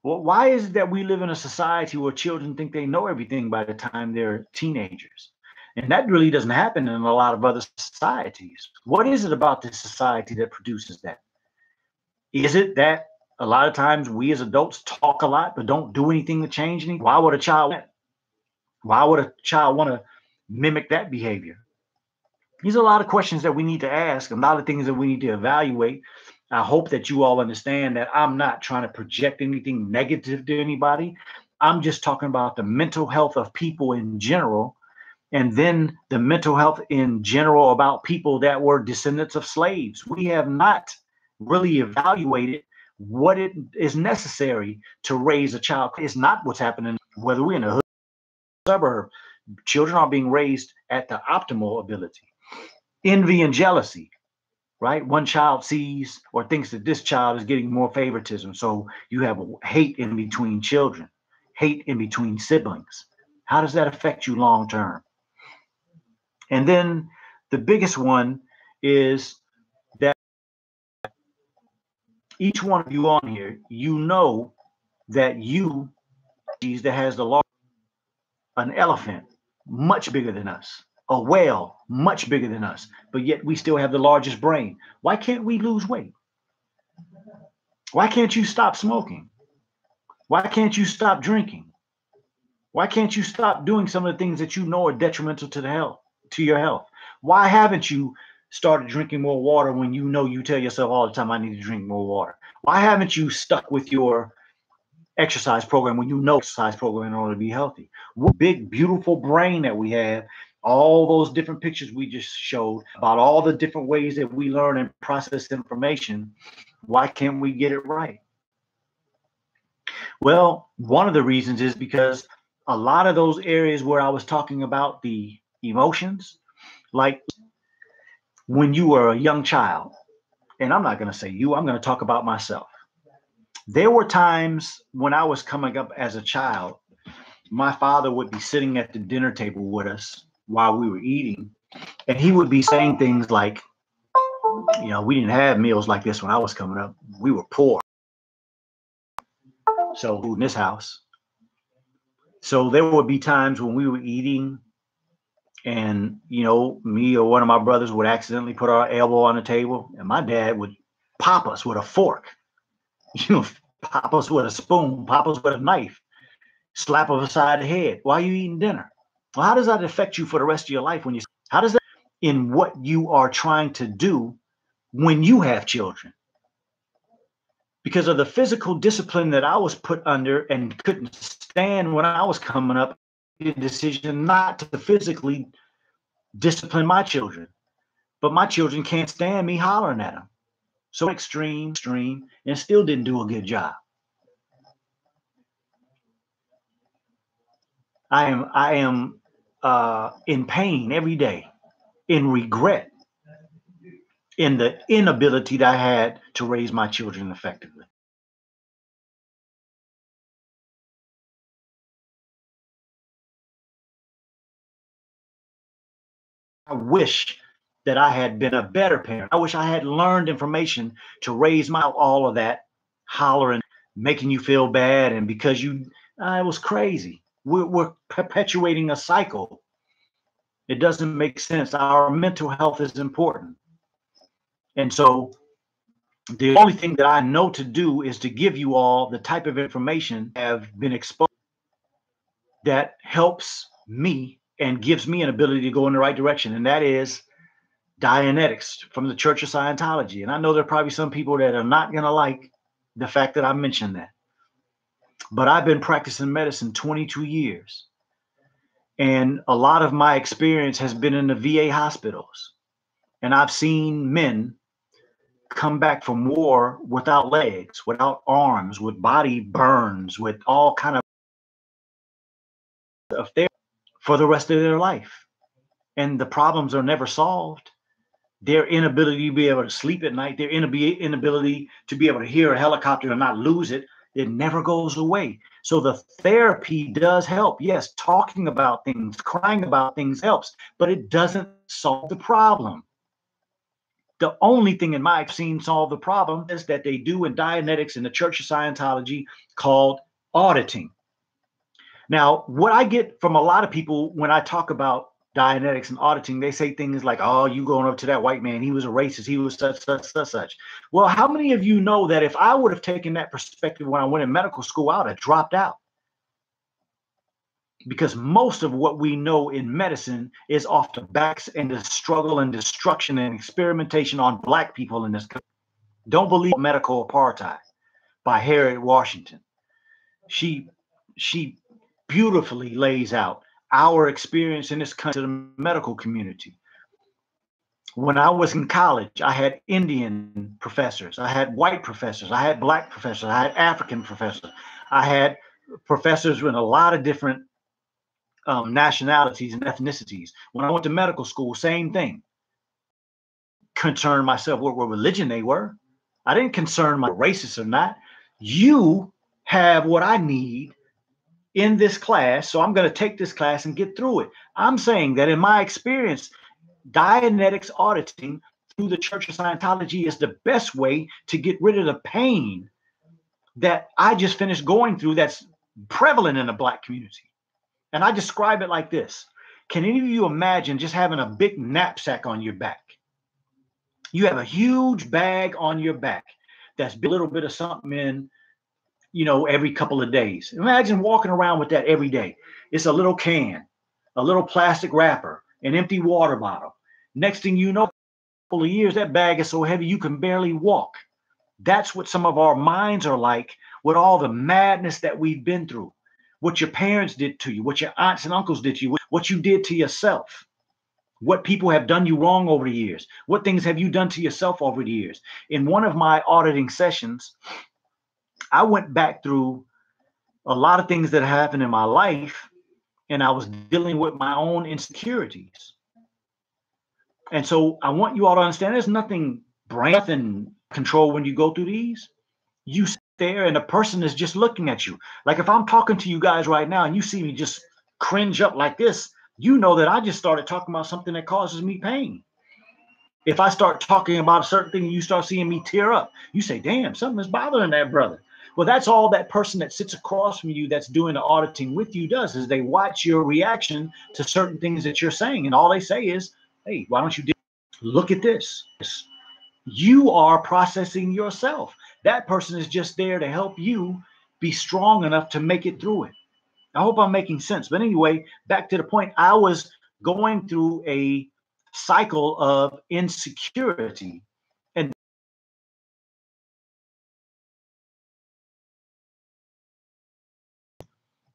Well, why is it that we live in a society where children think they know everything by the time they're teenagers? And that really doesn't happen in a lot of other societies. What is it about this society that produces that? Is it that a lot of times we as adults talk a lot but don't do anything to change anything? Why would a child want to mimic that behavior? These are a lot of questions that we need to ask, a lot of things that we need to evaluate. I hope that you all understand that I'm not trying to project anything negative to anybody. I'm just talking about the mental health of people in general, and then the mental health in general about people that were descendants of slaves. We have not really evaluated what it is necessary to raise a child. It's not what's happening, whether we're in a hood or suburb. Children are being raised at the optimal ability. Envy and jealousy, right? One child sees or thinks that this child is getting more favoritism. So you have hate in between children, hate in between siblings. How does that affect you long term? And then the biggest one is that each one of you on here, you know that you, that has the large, an elephant, much bigger than us, a whale, much bigger than us, but yet we still have the largest brain. Why can't we lose weight? Why can't you stop smoking? Why can't you stop drinking? Why can't you stop doing some of the things that you know are detrimental to the health, to your health? Why haven't you started drinking more water when you know you tell yourself all the time, I need to drink more water? Why haven't you stuck with your exercise program when you know exercise program in order to be healthy? What big, beautiful brain that we have, all those different pictures we just showed about all the different ways that we learn and process information. Why can't we get it right? Well, one of the reasons is because a lot of those areas where I was talking about the emotions, like when you were a young child, and I'm not going to say you, I'm going to talk about myself. There were times when I was coming up as a child, my father would be sitting at the dinner table with us while we were eating, and he would be saying things like, you know, we didn't have meals like this when I was coming up. We were poor. So in this house. So there would be times when we were eating and, you know, me or one of my brothers would accidentally put our elbow on the table and my dad would pop us with a fork, you know, pop us with a spoon, pop us with a knife, slap us upside the head. Why are you eating dinner? Well, how does that affect you for the rest of your life when you, how does that in what you are trying to do when you have children? Because of the physical discipline that I was put under and couldn't stand when I was coming up, the decision not to physically discipline my children. But my children can't stand me hollering at them. So extreme, and still didn't do a good job. I am in pain every day, in regret, in the inability that I had to raise my children effectively. I wish that I had been a better parent. I wish I had learned information to raise my all of that hollering, making you feel bad, and because you, it was crazy. We're perpetuating a cycle. It doesn't make sense. Our mental health is important, and so the only thing that I know to do is to give you all the type of information have been exposed that helps me and gives me an ability to go in the right direction, and that is Dianetics from the Church of Scientology. And I know there are probably some people that are not going to like the fact that I mentioned that. But I've been practicing medicine 22 years. And a lot of my experience has been in the VA hospitals. And I've seen men come back from war without legs, without arms, with body burns, with all kind of therapy for the rest of their life. And the problems are never solved. Their inability to be able to sleep at night, their inability to be able to hear a helicopter and not lose it, it never goes away. So the therapy does help. Yes, talking about things, crying about things helps, but it doesn't solve the problem. The only thing in my seen solve the problem is that they do in Dianetics in the Church of Scientology called auditing. Now, what I get from a lot of people when I talk about Dianetics and auditing, they say things like, oh, you going up to that white man, he was a racist, he was such. Well, how many of you know that if I would have taken that perspective when I went in medical school, I would have dropped out? Because most of what we know in medicine is off the backs and the struggle and destruction and experimentation on Black people in this country. Don't believe medical apartheid by Harriet Washington. She beautifully lays out our experience in this country, the medical community. When I was in college, I had Indian professors, I had white professors, I had black professors, I had African professors, I had professors in a lot of different nationalities and ethnicities. When I went to medical school, same thing. Concern myself with what religion they were. I didn't concern my racist or not. You have what I need in this class, so I'm going to take this class and get through it. I'm saying that in my experience, Dianetics auditing through the Church of Scientology is the best way to get rid of the pain that I just finished going through that's prevalent in the Black community. And I describe it like this. Can any of you imagine just having a big knapsack on your back? You have a huge bag on your back that's a little bit of something in, every couple of days. Imagine walking around with that every day. It's a little can, a little plastic wrapper, an empty water bottle. Next thing you know, a couple of years, that bag is so heavy you can barely walk. That's what some of our minds are like with all the madness that we've been through. What your parents did to you, what your aunts and uncles did to you, what you did to yourself, what people have done you wrong over the years, what things have you done to yourself over the years. In one of my auditing sessions, I went back through a lot of things that happened in my life, and I was dealing with my own insecurities. And so I want you all to understand there's nothing brain control when you go through these. You sit there and the person is just looking at you. Like if I'm talking to you guys right now and you see me just cringe up like this, you know that I just started talking about something that causes me pain. If I start talking about a certain thing and you start seeing me tear up, you say, damn, something is bothering that brother. Well, that's all that person that sits across from you that's doing the auditing with you does, is they watch your reaction to certain things that you're saying. And all they say is, hey, why don't you look at this? You are processing yourself. That person is just there to help you be strong enough to make it through it. I hope I'm making sense. But anyway, back to the point, I was going through a cycle of insecurity. And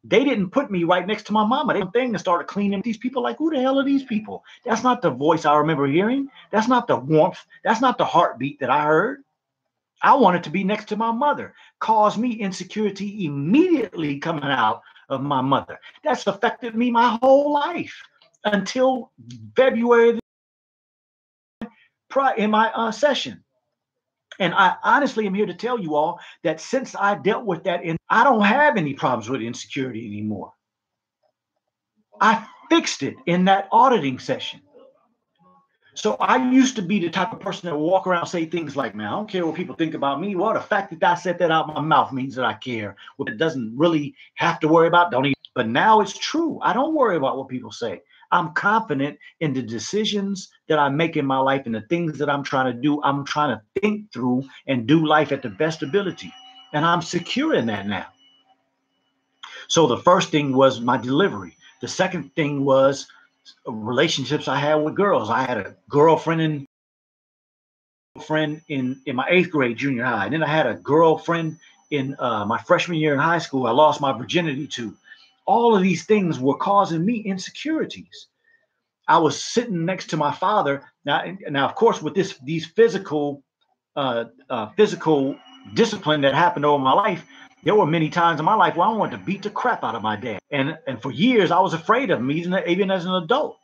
they didn't put me right next to my mama. They thing and started cleaning these people. Like, who the hell are these people? That's not the voice I remember hearing. That's not the warmth. That's not the heartbeat that I heard. I wanted to be next to my mother. Caused me insecurity immediately coming out of my mother. That's affected me my whole life until February in my session. And I honestly am here to tell you all that since I dealt with that, I don't have any problems with insecurity anymore. I fixed it in that auditing session. So I used to be the type of person that would walk around and say things like, man, I don't care what people think about me. Well, the fact that I said that out of my mouth means that I care. What it doesn't really have to worry about, don't even. But now it's true. I don't worry about what people say. I'm confident in the decisions that I make in my life and the things that I'm trying to do. I'm trying to think through and do life at the best ability. And I'm secure in that now. So the first thing was my delivery. The second thing was relationships I had with girls. I had a girlfriend in my 8th grade junior high. And then I had a girlfriend in my freshman year in high school. I lost my virginity to. All of these things were causing me insecurities. I was sitting next to my father. Now of course, with these physical discipline that happened over my life, there were many times in my life where I wanted to beat the crap out of my dad. And for years, I was afraid of him, even as an adult.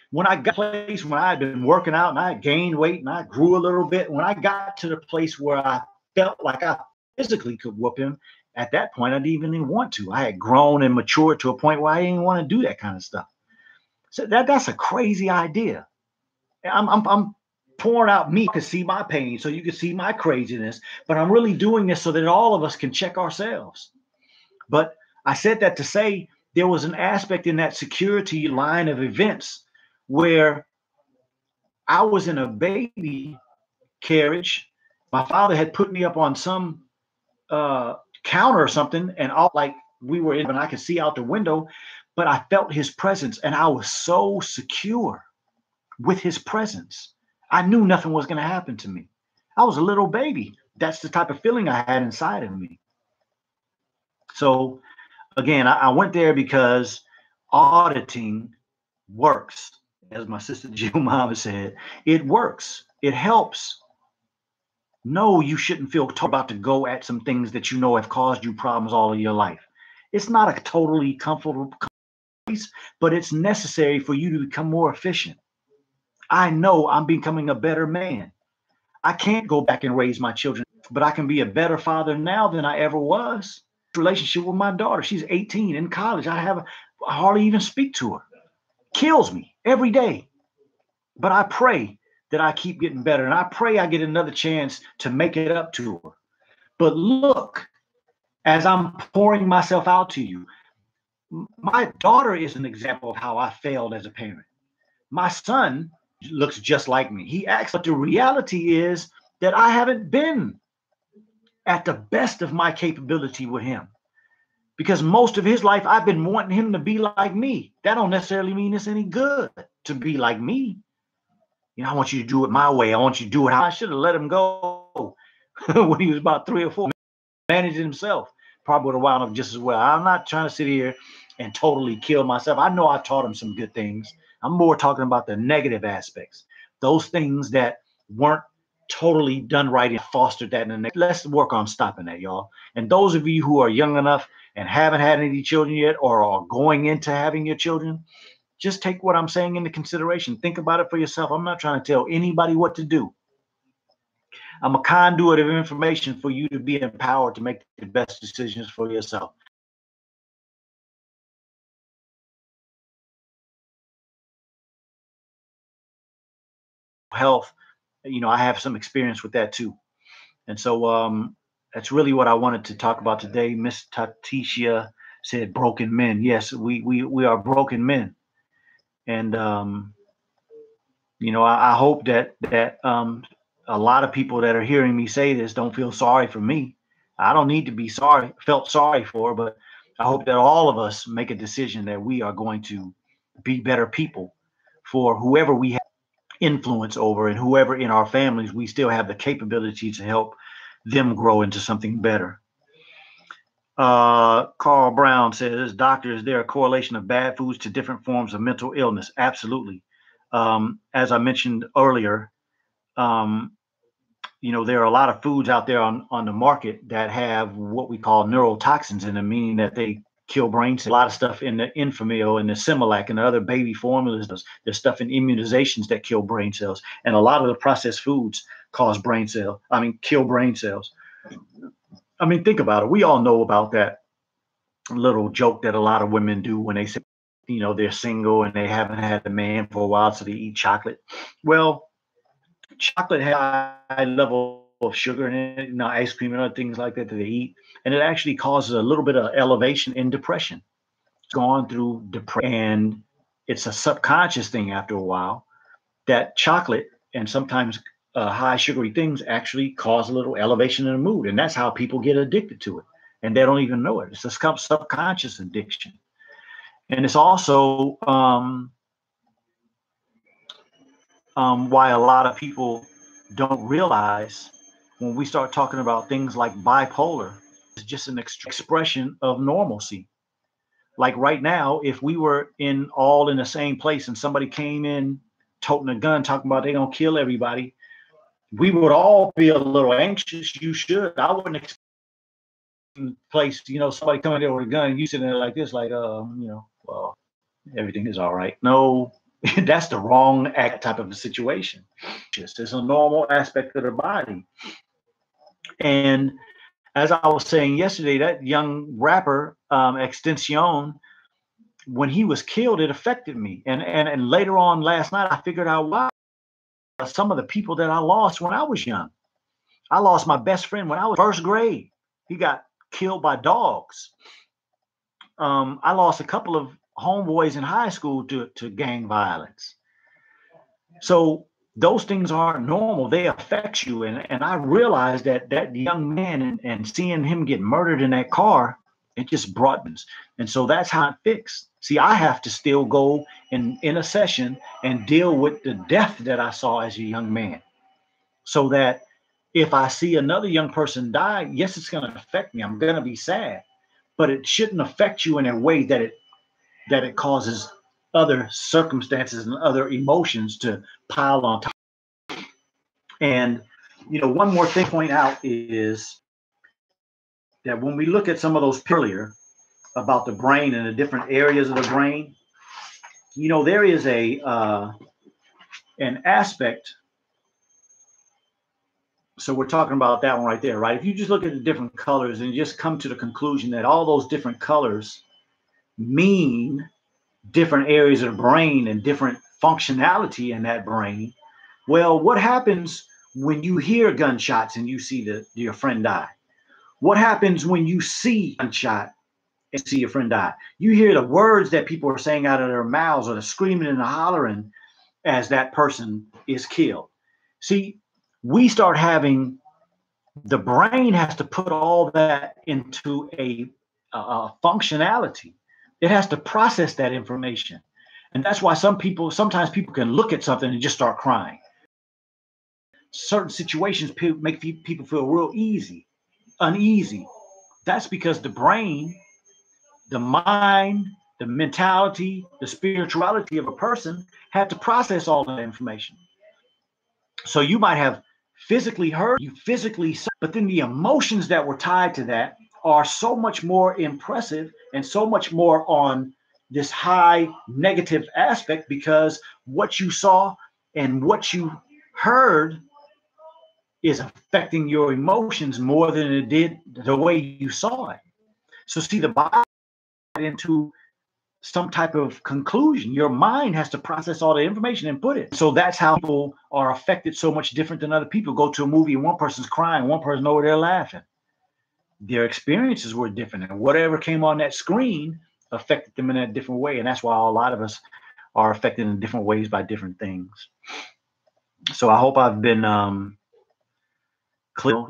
When I got to the place when I had been working out and I had gained weight and I grew a little bit, when I got to the place where I felt like I physically could whoop him, at that point, I didn't even want to. I had grown and matured to a point where I didn't want to do that kind of stuff. So that's a crazy idea. I'm pouring out me to see my pain so you can see my craziness, but I'm really doing this so that all of us can check ourselves. But I said that to say there was an aspect in that security line of events where I was in a baby carriage. My father had put me up on some counter or something, and all like we were in, and I could see out the window, but I felt his presence, and I was so secure with his presence. I knew nothing was going to happen to me. I was a little baby. That's the type of feeling I had inside of me. So again, I went there because auditing works. as my sister Jill Mama said, it works. It helps. No, you shouldn't feel about to go at some things that you know have caused you problems all of your life. It's not a totally comfortable place, but it's necessary for you to become more efficient. I know I'm becoming a better man. I can't go back and raise my children, but I can be a better father now than I ever was. Relationship with my daughter. She's 18 in college. I hardly even speak to her. Kills me every day. But I pray that I keep getting better, and I pray I get another chance to make it up to her. But look, as I'm pouring myself out to you, my daughter is an example of how I failed as a parent. My son looks just like me. He acts, but the reality is that I haven't been at the best of my capability with him, because most of his life I've been wanting him to be like me. That don't necessarily mean it's any good to be like me. You know, I want you to do it my way. I want you to do it how I should have let him go when he was about 3 or 4, managing himself. Probably would have wound up just as well. I'm not trying to sit here and totally kill myself. I know I taught him some good things. I'm more talking about the negative aspects, those things that weren't totally done right and fostered that. Let's work on stopping that, y'all. And those of you who are young enough and haven't had any children yet, or are going into having your children, just take what I'm saying into consideration. Think about it for yourself. I'm not trying to tell anybody what to do. I'm a conduit of information for you to be empowered to make the best decisions for yourself. Health, you know, I have some experience with that too. And so that's really what I wanted to talk about today. Miss Tatisha said broken men. Yes, we are broken men. And you know, I hope that a lot of people that are hearing me say this don't feel sorry for me. I don't need to be felt sorry for, but I hope that all of us make a decision that we are going to be better people for whoever we have influence over, and whoever in our families we still have the capability to help them grow into something better. Carl Brown says, doctor, is there a correlation of bad foods to different forms of mental illness? Absolutely. As I mentioned earlier, you know, there are a lot of foods out there on the market that have what we call neurotoxins in them, meaning that they kill brain cells. A lot of stuff in the Enfamil and the Similac and the other baby formulas. There's stuff in immunizations that kill brain cells, and a lot of the processed foods kill brain cells. I mean, think about it. We all know about that little joke that a lot of women do when they say, you know, they're single and they haven't had a man for a while, so they eat chocolate. Well, chocolate has a high level of sugar in it, you know, ice cream and other things like that they eat, and it actually causes a little bit of elevation in depression. It's gone through depression, and it's a subconscious thing after a while that chocolate and sometimes high sugary things actually cause a little elevation in the mood, and that's how people get addicted to it, and they don't even know it. It's a subconscious addiction, and it's also why a lot of people don't realize when we start talking about things like bipolar, it's just an expression of normalcy. Like right now, if we were all in the same place and somebody came in toting a gun talking about they're gonna kill everybody, we would all be a little anxious. You should. I wouldn't expect place, you know, somebody coming there with a gun and you sitting there like this, like, you know, well, everything is all right. No, that's the wrong type of a situation. It's a normal aspect of the body. And as I was saying yesterday, that young rapper, Extension, when he was killed, it affected me. And later on last night, I figured out why. Some of the people that I lost when I was young. I lost my best friend when I was first grade. He got killed by dogs. I lost a couple of homeboys in high school to gang violence. So those things aren't normal. They affect you. And I realized that young man and seeing him get murdered in that car, it just brought me. And so that's how it fixed. See, I have to still go in a session and deal with the death that I saw as a young man, so that if I see another young person die, yes, it's going to affect me. I'm going to be sad, but it shouldn't affect you in a way that it causes other circumstances and other emotions to pile on top. And, one more thing to point out is that when we look at some of those earlier about the brain and the different areas of the brain, there is an aspect. So we're talking about that one right there, right? If you just look at the different colors and just come to the conclusion that all those different colors mean different areas of the brain and different functionality in that brain. Well, what happens when you hear gunshots and you see your friend die? What happens when you see a gunshot and see your friend die? You hear the words that people are saying out of their mouths, or the screaming and the hollering as that person is killed. See, we start having, the brain has to put all that into a functionality. It has to process that information. And that's why sometimes people can look at something and just start crying. Certain situations make people feel real uneasy. That's because the brain, the mind, the mentality, the spirituality of a person had to process all that information. So you might have physically heard, you physically saw, but then the emotions that were tied to that are so much more impressive and so much more on this high negative aspect, because what you saw and what you heard is affecting your emotions more than it did the way you saw it. So see, the body into some type of conclusion. Your mind has to process all the information and put it. So that's how people are affected so much different than other people. Go to a movie and one person's crying, one person over there laughing. Their experiences were different, and whatever came on that screen affected them in a different way. And that's why a lot of us are affected in different ways by different things. So I hope I've been clear.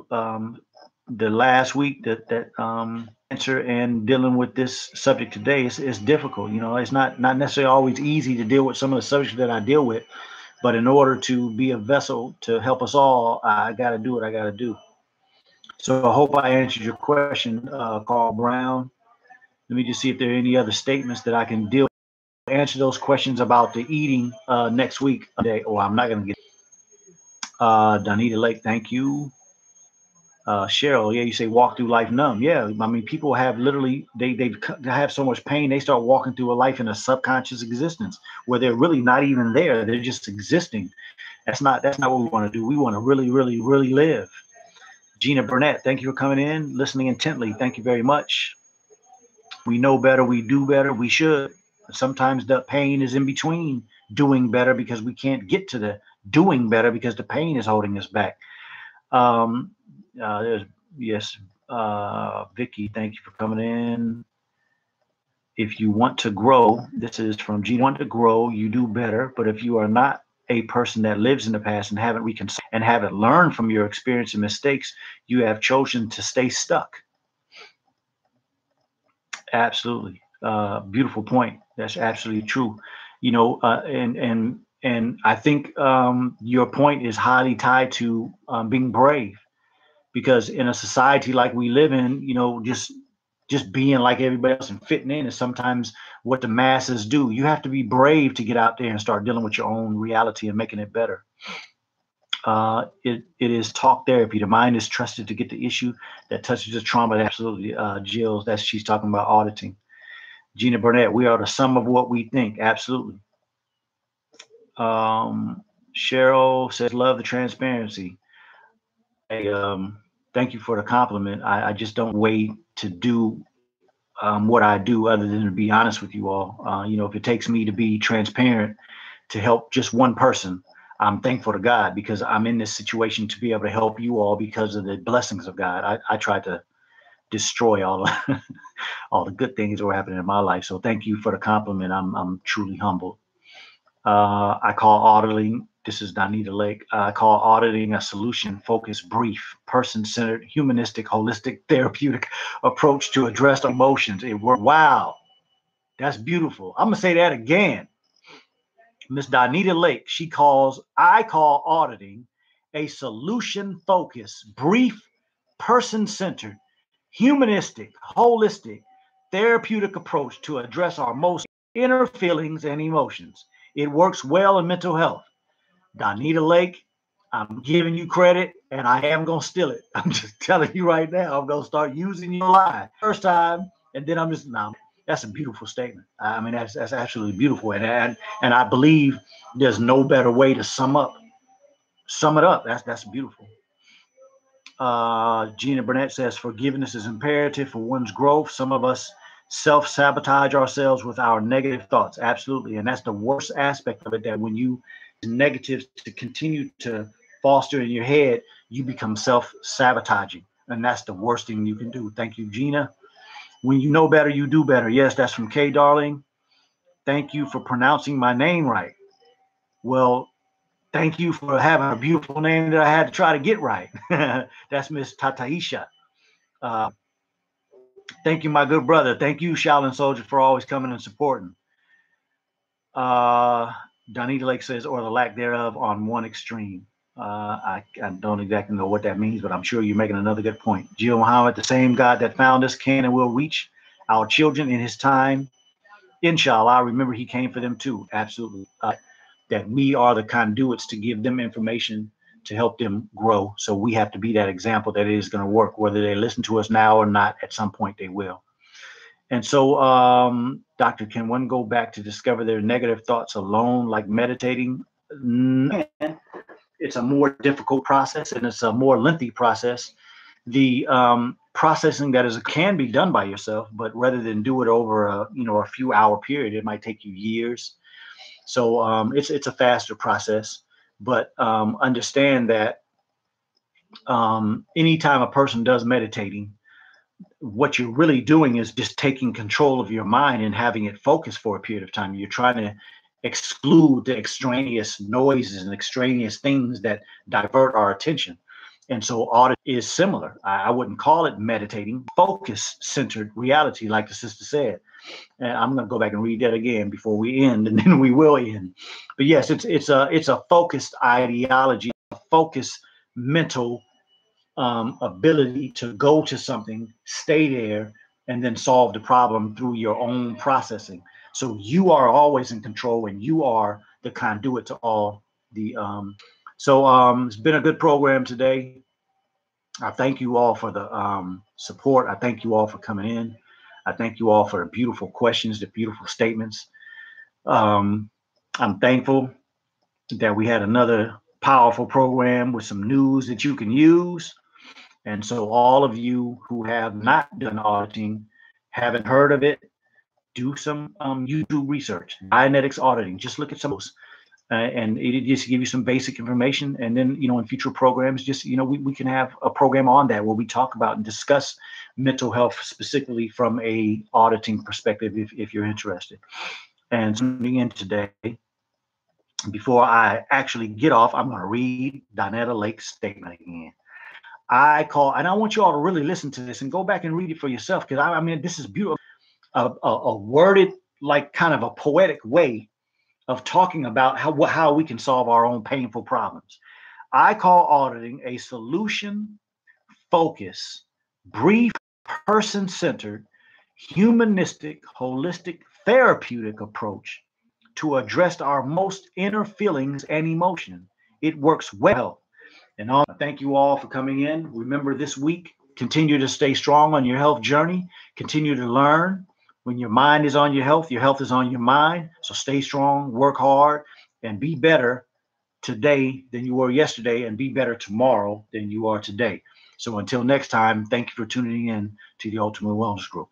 The last week that answer and dealing with this subject today is difficult. It's not necessarily always easy to deal with some of the subjects that I deal with, but in order to be a vessel to help us all, I got to do what I got to do. So I hope I answered your question, Carl Brown. Let me just see if there are any other statements that I can answer those questions about the eating next week. I'm not going to get Donita Lake. Thank you. Cheryl, yeah, you say walk through life numb. Yeah, I mean, people have literally, they have so much pain, they start walking through a life in a subconscious existence where they're really not even there. They're just existing. That's not what we want to do. We want to really, really, really live. Gina Burnett, thank you for coming in, listening intently. Thank you very much. We know better, we do better, we should. Sometimes the pain is in between doing better because we can't get to the doing better because the pain is holding us back. Yes, Vicky, thank you for coming in. If you want to grow, this is from G. Want to grow, you do better. But if you are not a person that lives in the past and haven't reconciled and haven't learned from your experience and mistakes, you have chosen to stay stuck. Absolutely, beautiful point. That's absolutely true. And I think your point is highly tied to being brave. Because in a society like we live in, just being like everybody else and fitting in is sometimes what the masses do. You have to be brave to get out there and start dealing with your own reality and making it better. It is talk therapy. The mind is trusted to get the issue that touches the trauma. Absolutely, Jill. She's talking about auditing. Gina Burnett. We are the sum of what we think. Absolutely. Cheryl says, love the transparency. Thank you for the compliment. I just don't wait to do what I do other than to be honest with you all. If it takes me to be transparent to help just one person, I'm thankful to God because I'm in this situation to be able to help you all because of the blessings of God. I tried to destroy all the good things that were happening in my life. So thank you for the compliment. I'm truly humbled. I call auditing. This is Donita Lake. I call auditing a solution-focused, brief, person-centered, humanistic, holistic, therapeutic approach to address emotions. Wow, that's beautiful. I'm gonna say that again. Miss Donita Lake. I call auditing a solution-focused, brief, person-centered, humanistic, holistic, therapeutic approach to address our most inner feelings and emotions. It works well in mental health. Donita Lake, I'm giving you credit and I am going to steal it. I'm just telling you right now, I'm going to start using your line first time. And then I'm just, no, that's a beautiful statement. I mean, that's absolutely beautiful. And I believe there's no better way to sum it up. That's beautiful. Gina Burnett says forgiveness is imperative for one's growth. Some of us self-sabotage ourselves with our negative thoughts. Absolutely. And that's the worst aspect of it, that when you negatives to continue to foster in your head, you become self-sabotaging. And that's the worst thing you can do. Thank you, Gina. When you know better, you do better. Yes, that's from Kay Darling. Thank you for pronouncing my name right. Well, thank you for having a beautiful name that I had to try to get right. That's Miss Tataisha. Uh, Thank you, my good brother. Thank you, Shaolin Soldier, for always coming and supporting. Donita Lake says, or the lack thereof on one extreme. I don't exactly know what that means, but I'm sure you're making another good point. Jill Muhammad, the same God that found us can and will reach our children in his time. Inshallah, remember he came for them too. Absolutely. That we are the conduits to give them information to help them grow. So we have to be that example that it is going to work, whether they listen to us now or not. At some point they will. And so, Doctor, can one go back to discover their negative thoughts alone, like meditating? It's a more difficult process and it's a more lengthy process. The processing that is can be done by yourself, but rather than do it over a few hour period, it might take you years. So it's a faster process. But understand that anytime a person does meditating, what you're really doing is just taking control of your mind and having it focus for a period of time. You're trying to exclude the extraneous noises and extraneous things that divert our attention. And so audit is similar. I wouldn't call it meditating, focus-centered reality, like the sister said. And I'm going to go back and read that again before we end, and then we will end. But yes, it's a focused ideology, a focused mental ability to go to something, stay there, and then solve the problem through your own processing. So you are always in control, and you are the conduit to all the. It's been a good program today. I thank you all for the support. I thank you all for coming in. I thank you all for the beautiful questions, the beautiful statements. I'm thankful that we had another powerful program with some news that you can use. And so all of you who have not done auditing, haven't heard of it, do some YouTube research, Dianetics auditing. Just look at some of those. And it just give you some basic information. And then, in future programs, just, we can have a program on that where we talk about and discuss mental health specifically from a auditing perspective, if you're interested. And something in today, before I actually get off, I'm going to read Donita Lake's statement again. And I want you all to really listen to this and go back and read it for yourself, because I mean, this is beautiful, a worded, like kind of a poetic way of talking about how we can solve our own painful problems. I call auditing a solution focused, brief, person-centered, humanistic, holistic, therapeutic approach to address our most inner feelings and emotion. It works well. And thank you all for coming in. Remember, this week, continue to stay strong on your health journey. Continue to learn. When your mind is on your health is on your mind. So stay strong, work hard, and be better today than you were yesterday, and be better tomorrow than you are today. So until next time, thank you for tuning in to the Ultimate Wellness Group.